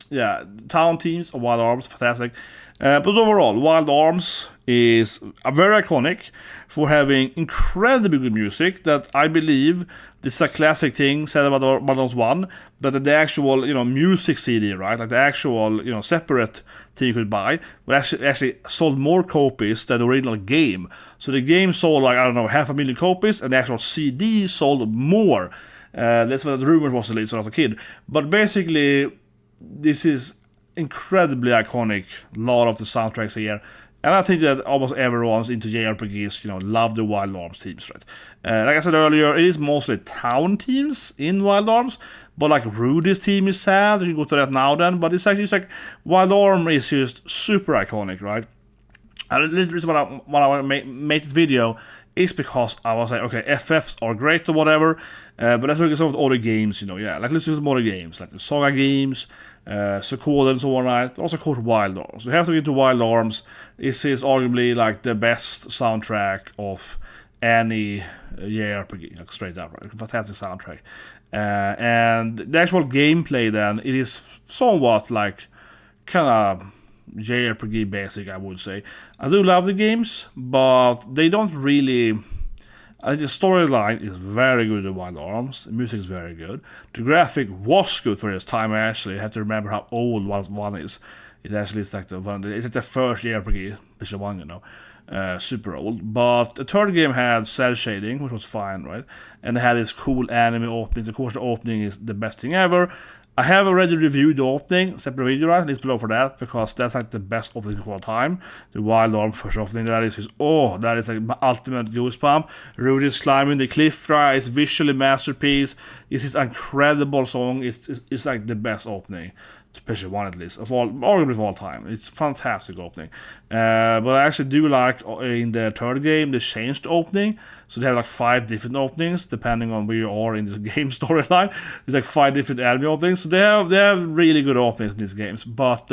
yeah, Town Teams of Wild Arms, fantastic. But overall, Wild Arms is very iconic for having incredibly good music that I believe this is a classic thing said about Wild Arms 1, but the actual, you know, music CD, right, like the actual, you know, separate thing you could buy, would actually sold more copies than the original game. So the game sold like, I don't know, 500,000 copies, and the actual CD sold more. That's what the rumor was, at least when I was a kid. But basically, this is incredibly iconic. A lot of the soundtracks here. And I think that almost everyone's into JRPGs, you know, love the Wild Arms teams, right? Like I said earlier, it is mostly town teams in Wild Arms, but like Rudy's team is sad. You can go to that now then, but it's actually just like Wild Arms is just super iconic, right? And the reason why I want to make this video is because I was like, okay, FFs are great or whatever, but let's look at some of the other games, you know, yeah, like let's do some other games, like the Saga games, Suikoden and so on, right? Also called Wild Arms. We have to get to Wild Arms. This is arguably like the best soundtrack of any JRPG, like straight up, right? Fantastic soundtrack. And the actual gameplay then, it is somewhat like kind of JRPG basic, I would say. I do love the games, but they don't really... I think the storyline is very good in Wild Arms. The music is very good. The graphic was good for its time, actually. You have to remember how old one is. It actually is like it's like the first JRPG, PlayStation 1, you know. Super old. But the third game had cel shading, which was fine, right? And it had this cool anime opening. Of course, the opening is the best thing ever. I have already reviewed the opening, separate video, right? Links below for that, because that's like the best opening of all time. The Wild Arms first opening, that is like my ultimate goosebump. Rudy's climbing the cliff, right? It's visually masterpiece. It's this incredible song. It's like the best opening to PlayStation 1 at least, arguably of all time. It's fantastic opening. But I actually do like in the third game they changed the opening, so they have like 5 different openings depending on where you are in the game storyline. There's like 5 different enemy openings, so they have really good openings in these games. But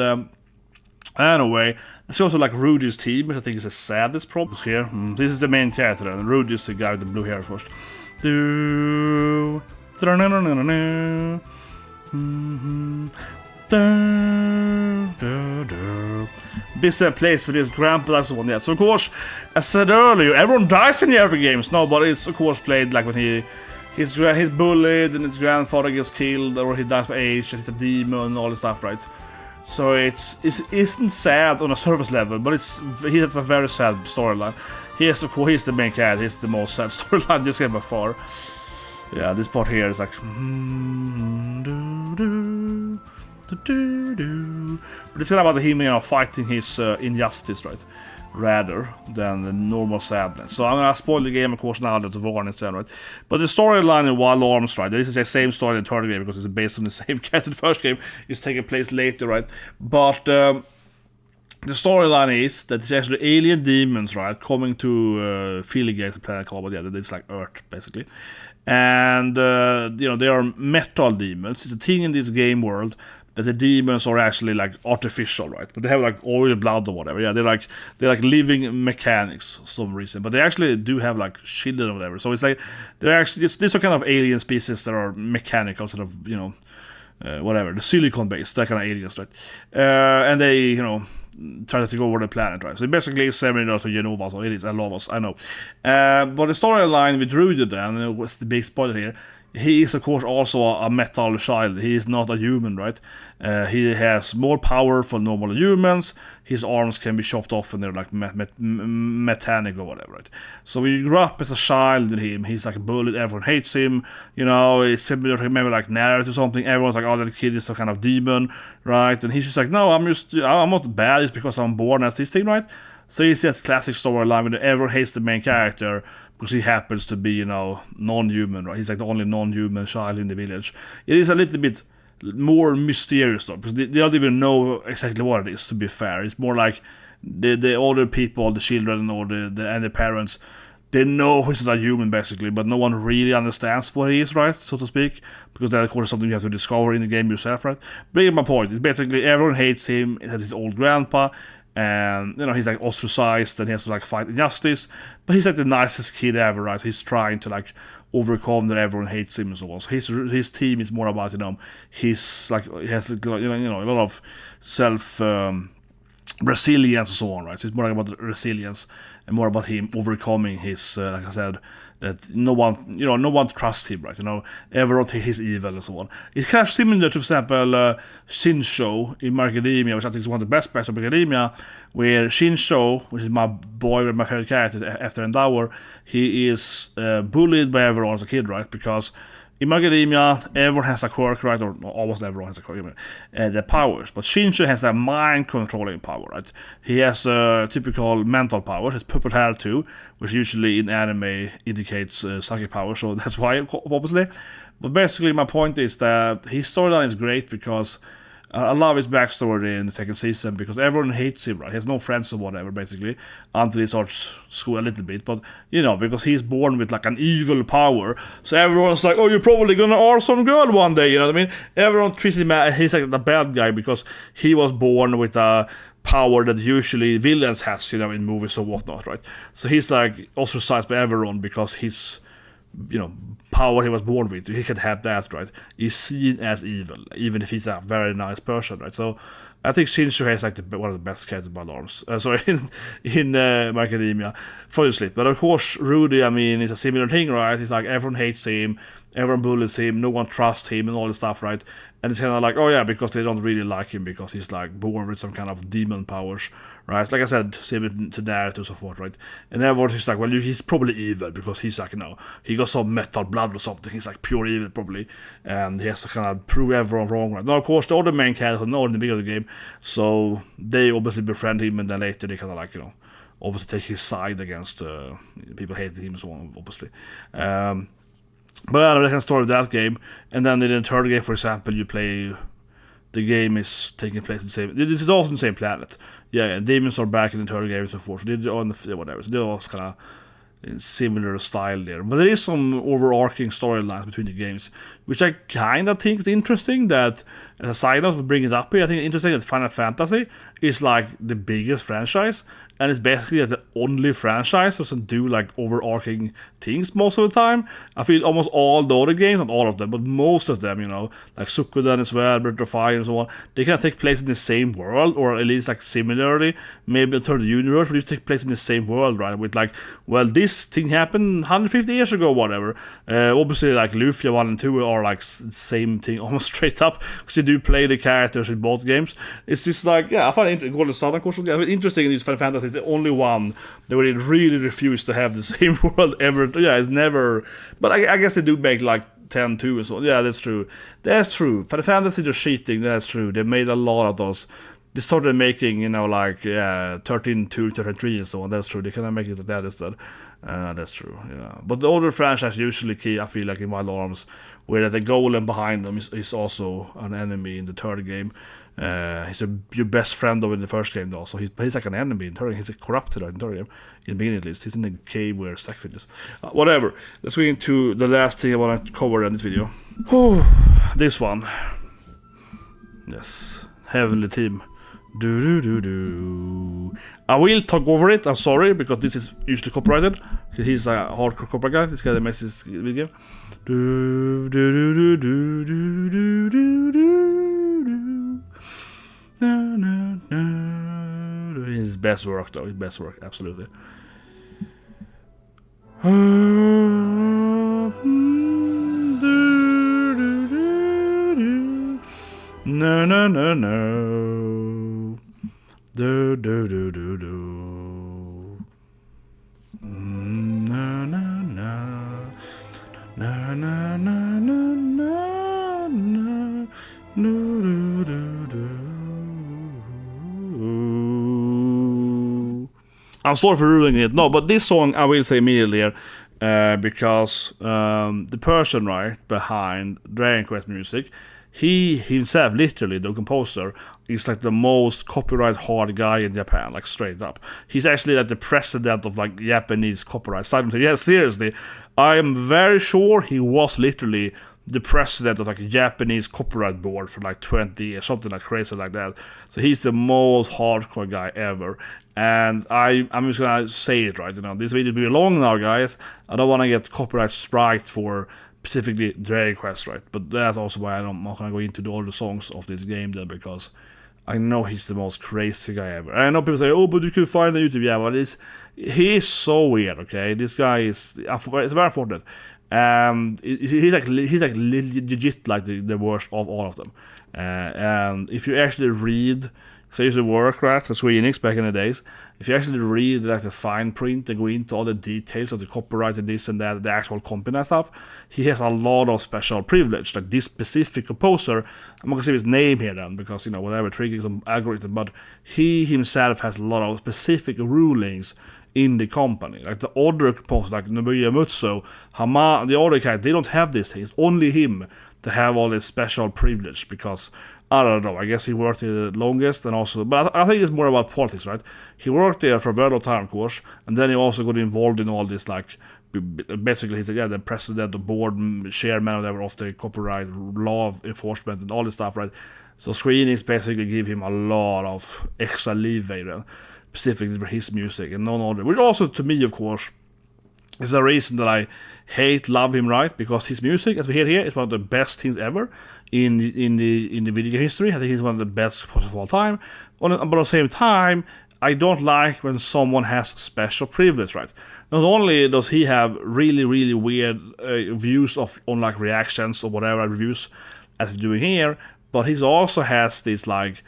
anyway, there's also like Rouge's team, which I think is the saddest problem here. This is the main character, and Rouge is the guy with the blue hair first. This is a place for this grandpa one yet. So of course, as I said earlier, everyone dies in the JRPG games. No, but it's of course played like when he's bullied and his grandfather gets killed, or he dies by age, and he's a demon and all this stuff, right? So it isn't sad on a surface level, but he has a very sad storyline. He's the main character. He's the most sad storyline this game by far. Yeah, this part here is like. But it's kind of about him, fighting his injustice, right? Rather than the normal sadness. So I'm gonna spoil the game, of course, now that's warning, right? But the storyline in Wild Arms, right? This is the same story in the third game because it's based on the same character. The first game is taking place later, right? But the storyline is that it's actually alien demons, right, coming to Filigates, a planet called it's like Earth, basically. And they are metal demons. It's a thing in this game world that the demons are actually like artificial, right? But they have like oil blood or whatever. Yeah, they're like living mechanics for some reason. But they actually do have like children or whatever. So it's like these are kind of alien species that are mechanical, sort of whatever, the silicon based, that kind of aliens, right? And they try to take over the planet, right? So basically it's similar to Genova, so it is. I love us, I know. But the storyline with Rudy then, what's the big spoiler here? He is, of course, also a metal child. He is not a human, right? He has more power for normal humans. His arms can be chopped off and they're like mechanic or whatever, right? So when you grow up as a child in him, he's like a bullied, everyone hates him. It's similar to maybe like Naruto or something. Everyone's like, oh, that kid is some kind of demon, right? And he's just like, no, I'm not bad, it's because I'm born as this thing, right? So it's that classic storyline when everyone hates the main character because he happens to be, non-human, right? He's like the only non-human child in the village. It is a little bit more mysterious, though, because they don't even know exactly what it is, to be fair. It's more like the older people, the children, or the parents, they know he's not a human, basically, but no one really understands what he is, right, so to speak, because that, of course, is something you have to discover in the game yourself, right? But my point is basically everyone hates him. He's his old grandpa, and he's like ostracized and he has to like fight injustice, but he's like the nicest kid ever, right? He's trying to like overcome that everyone hates him and so on. So his team is more about he's like he has a lot of self resilience and so on, right? So it's more about resilience and more about him overcoming his like I said, that no one trusts him, right? Everyone thinks he's evil and so on. It's kind of similar to, for example, Genso in Academia, which I think is one of the best parts of Academia, where Genso, which is my boy, my favorite character after Endower, he is bullied by everyone as a kid, right? Because in Academia, everyone has a quirk, right? Or almost everyone has a quirk, the powers. But Genso has that mind-controlling power, right? He has typical mental powers. His purple hair too, which usually in anime indicates psychic power, so that's why, obviously. But basically, my point is that his storyline is great because I love his backstory in the second season because everyone hates him, right? He has no friends or whatever, basically, until he starts school a little bit. But, because he's born with like an evil power, so everyone's like, oh, you're probably gonna are some girl one day, you know what I mean? Everyone treats him as he's like the bad guy because he was born with a power that usually villains has, in movies or whatnot, right? So he's like ostracized by everyone because he's power he was born with, he can have that, right? He's seen as evil, even if he's a very nice person, right? So I think Genso has like one of the best characters by alarms. In My Academia, obviously. But of course, Rudy, it's a similar thing, right? It's like everyone hates him, everyone bullies him, no one trusts him, and all this stuff, right? And it's kind of like, oh yeah, because they don't really like him because he's like born with some kind of demon powers, right? Like I said, similar to Naruto and so forth, right? And everyone's just like, well, he's probably evil because he's like, he got some metal blood or something. He's like pure evil probably, and he has to kind of prove everyone wrong, right? Now, of course, the other main characters know in the beginning of the game, so they obviously befriend him, and then later they kind of like, obviously take his side against people hating him and so on, obviously. But I can start with that game, and then in the third game, for example, you play. The game is taking place in the same. It's also on the same planet. Yeah, demons are back in the third game and so forth. So they're on the whatever. So they're all kind of in similar style there. But there is some overarching storylines between the games, which I kind of think is interesting. That as a side note, to bring it up here, I think it's interesting that Final Fantasy is like the biggest franchise. And it's basically the only franchise that doesn't do like overarching things most of the time. I feel almost all the other games, not all of them, but most of them, like Suikoden as well, Breath of Fire and so on, they can take place in the same world, or at least like similarly, maybe a third universe, but they take place in the same world, right? With like, well, this thing happened 150 years ago, whatever. Obviously, like Lufia 1 and 2 are like same thing, almost straight up, because you do play the characters in both games. It's just like, yeah, I find it Golden Sun, of course, interesting in these Final Fantasy. It's the only one that would really refuse to have the same world ever. Yeah, it's never. But I guess they do make like 10-2 and so on. Yeah, that's true. That's true. Final Fantasy, they're cheating. That's true. They made a lot of those. They started making, like 13-2, 13-3 and so on. That's true. They cannot make it like that instead. That's true. Yeah. But the older franchise usually key, I feel like in Wild Arms, where the golem behind them is also an enemy in the third game. He's your best friend in the first game though, so he's like an enemy in the third game. He's corrupted in the third game, in the beginning at least. He's in the cave where Stackfield is. Whatever. Let's go into the last thing I want to cover in this video. This one. Yes. Heavenly Team. I will talk over it, I'm sorry, because this is usually copyrighted. He's a hardcore copyright guy. This guy that makes this video. His best work though, his best work, absolutely. No. Do. I'm sorry for ruining it. No, but this song I will say immediately here, because the person right behind Dragon Quest music, he himself, literally the composer, is like the most copyright hard guy in Japan, like straight up. He's actually like the president of like Japanese copyright side. Yeah, seriously, I am very sure he was literally the president of like a Japanese copyright board for like 20 years, something like crazy like that. So he's the most hardcore guy ever. And I'm just gonna say it right, this video will be long now, guys. I don't want to get copyright striked for specifically Dragon Quest, right? But that's also why I'm not gonna go into all the songs of this game there, because I know he's the most crazy guy ever. And I know people say, oh, but you can find on YouTube. Yeah, but he is so weird, okay? This guy is, it's very unfortunate. He's like legit like the worst of all of them. And if you actually read, because I used to work right for Square Enix back in the days, if you actually read like the fine print and go into all the details of the copyright and this and that, the actual company and stuff, he has a lot of special privilege. Like this specific composer, I'm not gonna say his name here then, because whatever, triggering some algorithm, but he himself has a lot of specific rulings in the company. Like the other composers, like Nobuya Mutsu, the other guy, they don't have these things. Only him to have all this special privilege, because I don't know, I guess he worked there the longest, and also, but I think it's more about politics, right? He worked there for a very long time, of course, and then he also got involved in all this, like, basically he's the president, the board, chairman, whatever, of the copyright law enforcement and all this stuff, right? So Square Enix basically give him a lot of extra leeway, right? Specifically for his music and none other, which also to me, of course, is a reason that I love him, right? Because his music, as we hear here, is one of the best things ever in the video game history. I think he's one of the best of all time. But at the same time, I don't like when someone has special privilege, right? Not only does he have really, really weird views on like reactions or whatever reviews as we're doing here, but he also has this like,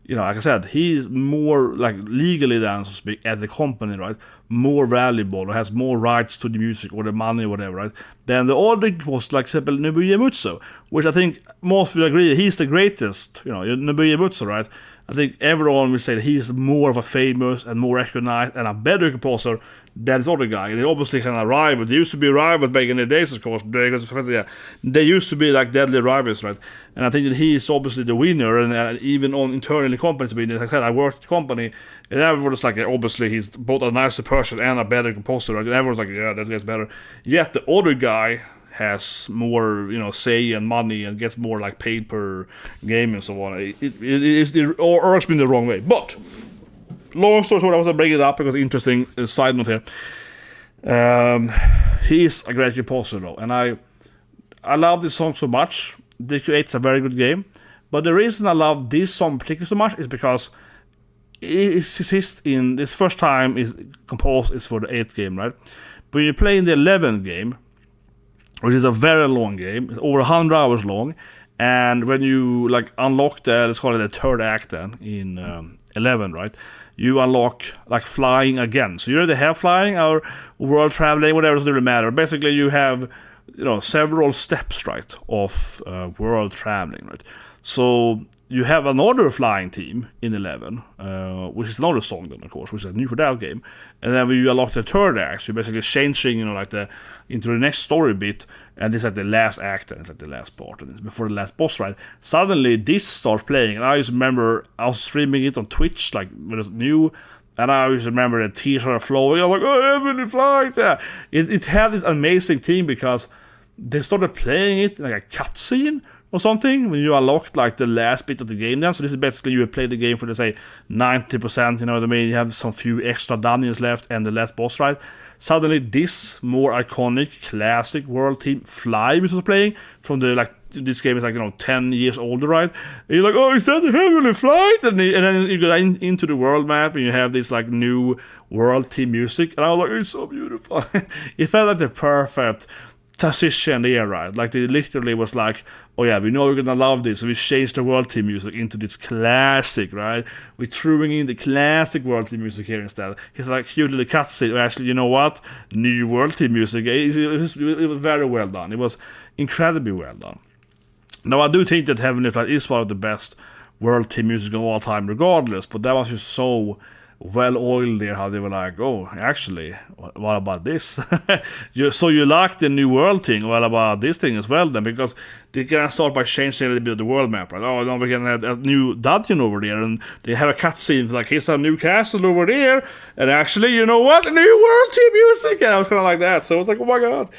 like I said, he's more like legally than, so to speak, at the company, right? More valuable, or has more rights to the music or the money or whatever, right? Than the other was, like, for example, Nobuya Mutsu, which I think most will agree he's the greatest, Nobuya Mutsu, right? I think everyone will say that he's more of a famous and more recognized and a better composer That other guy. They obviously kind of rivals. They used to be rivals back in the days, of course. They used to be like deadly rivals, right? And I think that he is obviously the winner, and even on internally companies, like I said, I worked at the company, and everyone's like, obviously he's both a nicer person and a better composer, right? And everyone's like, yeah, that guy's better. Yet the other guy has more, say and money and gets more like paid per game and so on. It works me in the wrong way. But long story short, I was going to bring it up because interesting side note here. He's a great composer though, and I love this song so much. They create a very good game. But the reason I love this song particularly so much is because it exists in this first time is composed is for the 8th game, right? But when you play in the 11th game, which is a very long game, it's over 100 hours long, and when you like unlock let's call it the third act then in 11, right? You unlock like flying again. So you already have flying or world traveling, whatever, doesn't really matter. Basically, you have several steps, right, of world traveling, right? So you have another flying team in 11, which is another song then, of course, which is new for that game. And then when you unlock the third act, you're basically changing, into the next story bit, and this is like the last act, and it's like the last part, and it's before the last boss fight. Suddenly, this starts playing, and I just remember I was streaming it on Twitch, like when it was new, and I always remember the tears are flowing. I was like, oh, heavenly flight! Yeah. It had this amazing theme because they started playing it in like a cutscene or something when you unlocked like the last bit of the game then. So this is basically you play the game for, let's say, 90%, you know what I mean? You have some few extra dungeons left and the last boss fight. Suddenly this more iconic classic world team Fly, which was playing from the this game is 10 years older, right? And you're like, oh, is that the heavenly flight? And then you go into the world map and you have this like new world team music, and I was like, it's so beautiful. It felt like the perfect transition there, right? Like they literally was like, oh yeah, we know you're gonna love this, so we changed the world team music into this classic, right? We're throwing in the classic world team music here instead. It's like cute little cutscene. Actually, you know what? New world team music. It was very well done. It was incredibly well done. Now I do think that Heavenly Flight is one of the best world team music of all time, regardless. But that was just so well oiled there, how they were like, oh, actually, what about this? So you like the new world thing? What about this thing as well then? Because they can start by changing a little bit of the world map, right? Oh, now we can have a new dungeon over there, and they have a cutscene like, here's a new castle over there, and actually, you know what? A new world team music, and I was kind of like that. So I was like, oh my god.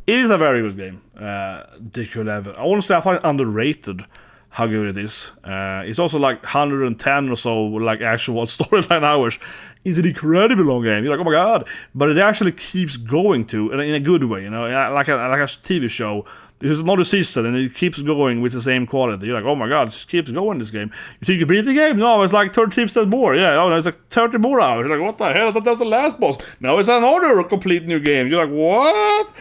It is a very good game. Honestly, I find it underrated how good it is. It's also like 110 or so, like actual storyline hours. It's an incredibly long game. You're like, oh my god! But it actually keeps going to, in a good way, like a TV show. This is another season, and it keeps going with the same quality. You're like, oh my god, it just keeps going, this game. You think you beat the game? No, it's like 30 times more. Yeah, no, it's like 30 more hours. You're like, what the hell? That was the last boss. Now it's another complete new game. You're like, what?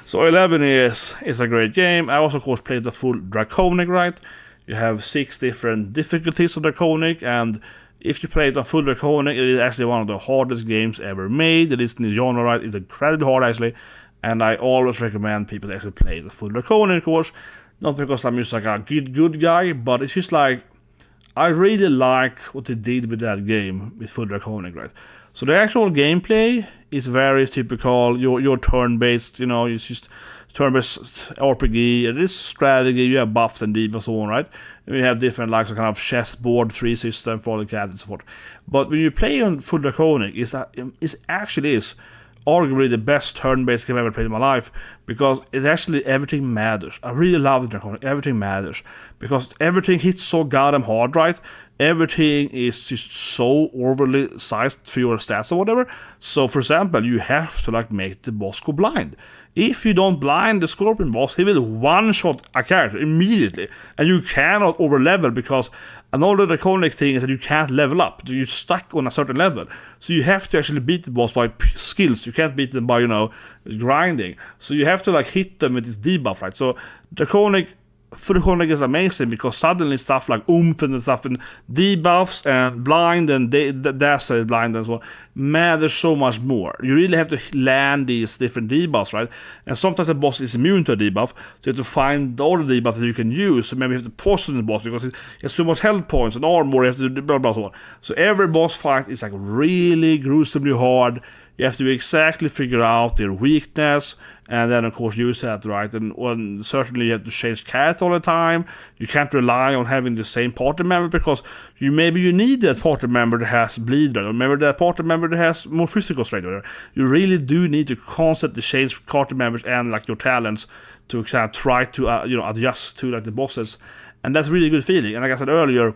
So 11 is a great game. I also, of course, played the full Draconic, right? You have 6 different difficulties of Draconic, and if you play it on full Draconic, it is actually one of the hardest games ever made. It is in the genre, right? It's incredibly hard, actually, and I always recommend people to actually play the full Draconic, of course. Not because I'm just like a good guy, but it's just like, I really like what they did with that game with full Draconic, right? So the actual gameplay is very typical. Your turn-based, it's just turn-based RPG. It is strategy. You have buffs and debuffs and so on, right? And you have different kind of chessboard 3 system for the cat and so forth. But when you play on full Draconic, it actually is arguably the best turn-based game I've ever played in my life, because it actually, everything matters. I really love the Draconic. Everything matters because everything hits so goddamn hard, right? Everything is just so overly sized for your stats or whatever. So, for example, you have to make the boss go blind. If you don't blind the Scorpion boss, he will one-shot a character immediately, and you cannot overlevel, because another Draconic thing is that you can't level up. You're stuck on a certain level. So you have to actually beat the boss by skills. You can't beat them by, grinding. So you have to hit them with this debuff, right? So Full Draconic is amazing because suddenly stuff like oomph and stuff and debuffs and blind and dash blind and so on matters so much more. You really have to land these different debuffs, right? And sometimes the boss is immune to a debuff, so you have to find all the debuffs that you can use. So maybe you have to poison the boss because it has so much health points and armor, you have to do blah blah so on. So every boss fight is really gruesomely hard. You have to exactly figure out their weakness, and then of course use that, right? And certainly you have to change character all the time. You can't rely on having the same party member, because maybe you need that party member that has bleed, or maybe that party member that has more physical strength. You really do need to constantly change party members and like your talents to kind of try to adjust to like the bosses, and that's really good feeling. And like I said earlier,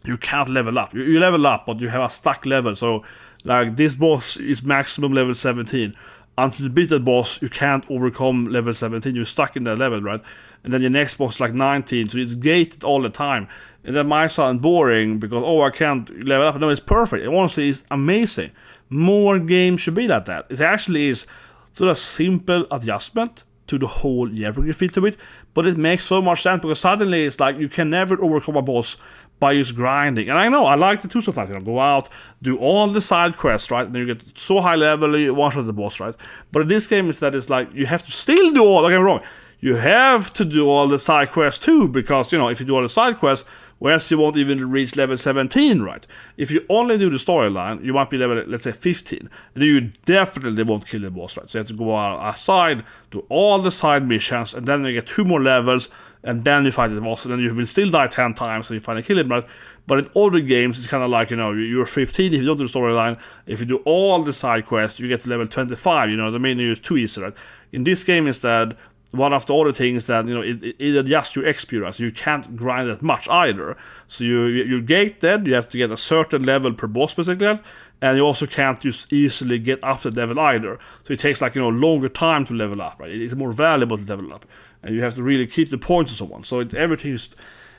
you can't level up. You level up, but you have a stuck level. So like this boss is maximum level 17. Until you beat that boss, you can't overcome level 17. You're stuck in that level, right? And then your next boss is like 19, so it's gated all the time. And that might sound boring because, I can't level up. No, it's perfect. It honestly is amazing. More games should be like that. It actually is sort of simple adjustment to the whole JRPG feel to it, but it makes so much sense because suddenly it's like you can never overcome a boss by just grinding. And I know, I like the too sometimes, go out, do all the side quests, right? And then you get so high level, you one-shot the boss, right? But in this game, it's like you have to still do all, don't get me wrong, you have to do all the side quests too, because, if you do all the side quests, whereas you won't even reach level 17, right? If you only do the storyline, you might be level, let's say, 15. And then you definitely won't kill the boss, right? So you have to go outside, do all the side missions, and then you get 2 more levels, and then you fight the boss, and then you will still die 10 times, and you finally kill him, right? But in older games, it's kind of like, you're 15 if you don't do the storyline. If you do all the side quests, you get to level 25, you know what I mean? It's too easy, right? In this game, instead, one of the other things that, it adjusts your XP, right? So you can't grind that much either. So you're gated, you have to get a certain level per boss, basically, and you also can't just easily get up to the level either. So it takes like, longer time to level up, right? It's more valuable to level up. And you have to really keep the points and so on. So everything is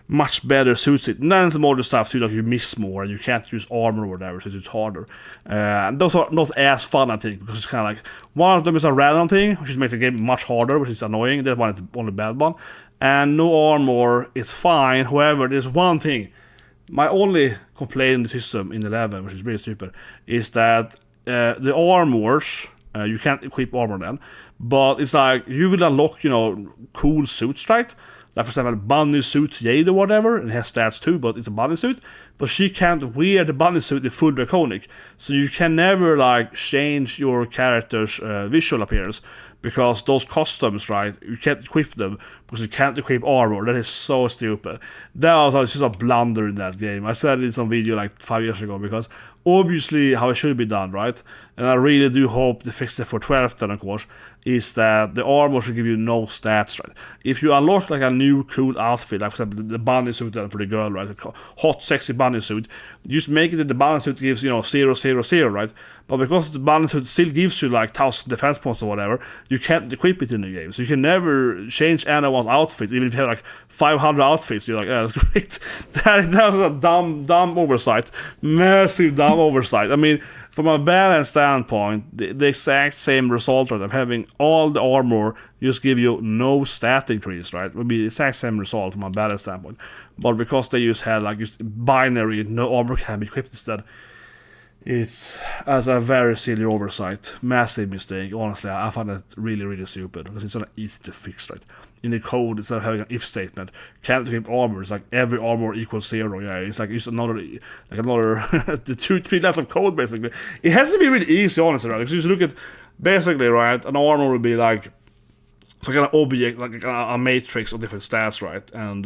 much better suits it. And then some other stuff too, like you miss more and you can't use armor or whatever, so it's harder. And those are not as fun, I think, because it's kind of like, one of them is a random thing, which makes the game much harder, which is annoying. That one is the only bad one. And no armor is fine. However, there's one thing. My only complaint in the system in 11, which is really stupid, is that the armors, you can't equip armor then, but it's like you will unlock, cool suits, right? Like for example, bunny suit Jade or whatever, and it has stats too, but it's a bunny suit. But she can't wear the bunny suit in full draconic, so you can never like change your character's visual appearance, because those costumes, right, you can't equip them because you can't equip armor. That is so stupid. That was just a blunder in that game. I said it in some video like 5 years ago, because obviously how it should be done, right? And I really do hope they fix it for 12th then, of course, is that the armor should give you no stats, right? If you unlock like a new cool outfit, like for example the bunny suit then for the girl, right? A hot, sexy bunny suit, you just make it that the bunny suit gives, 0, 0, 0, right? But because the bunny suit still gives you like 1,000 defense points or whatever, you can't equip it in the game. So you can never change anyone's outfit, even if you have like 500 outfits. You're like, yeah, that's great. That was a dumb oversight. Massive dumb oversight. I mean, from a balance standpoint, the exact same result of having all the armor just give you no stat increase, right? It would be the exact same result from a balance standpoint. But because they just had like just binary, no armor can be equipped instead, it's as a very silly oversight. Massive mistake. Honestly, I find it really, really stupid, because it's not easy to fix, right? In the code, instead of having an if statement, can't equip armor, it's like every armor equals 0. Yeah, it's like it's another the 2-3 lines of code, basically. It has to be really easy, honestly, right? Because you look at, basically, right, an armor would be like, it's like an object, like a matrix of different stats, right? And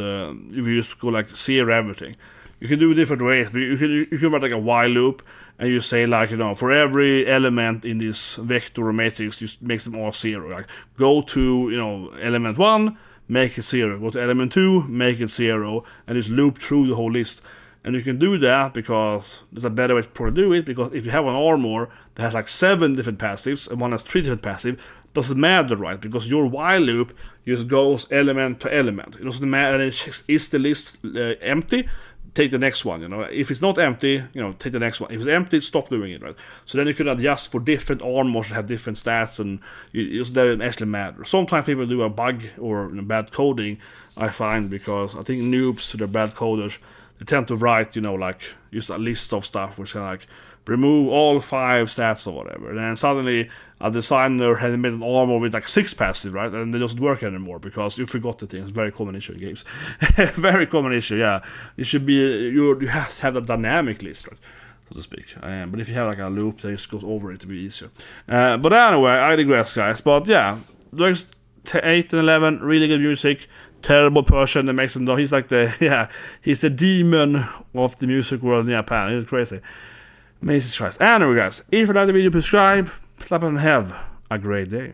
if you just go like 0 everything, you can do it different ways. But you can write like a while loop, and you say like, for every element in this vector or matrix, you make them all 0. Like go to, element 1, make it 0. Go to element 2, make it 0, and just loop through the whole list. And you can do that because there's a better way to probably do it, because if you have an armor that has like 7 different passives and one has 3 different passives, doesn't matter, right? Because your while loop just goes element to element. It doesn't matter, is the list empty? Take the next one, If it's not empty, take the next one. If it's empty, stop doing it, right? So then you can adjust for different armors that have different stats, and it doesn't actually matter. Sometimes people do a bug or bad coding, I find, because I think noobs, they're bad coders, they tend to write, like just a list of stuff which can like remove all 5 stats or whatever. And then suddenly a designer had made an armor with like 6 passive, right? And it doesn't work anymore because you forgot the thing. It's a very common issue in games. Very common issue, yeah. It should be, you have to have a dynamic list, right? so to speak. But if you have like a loop that just goes over it, to be easier. But anyway, I digress, guys. But yeah, there's 8 and 11, really good music. Terrible person that makes him know. He's like he's the demon of the music world in Japan. He's crazy. Amazing Christ. Anyway, guys, if you like the video, subscribe, slap and have a great day.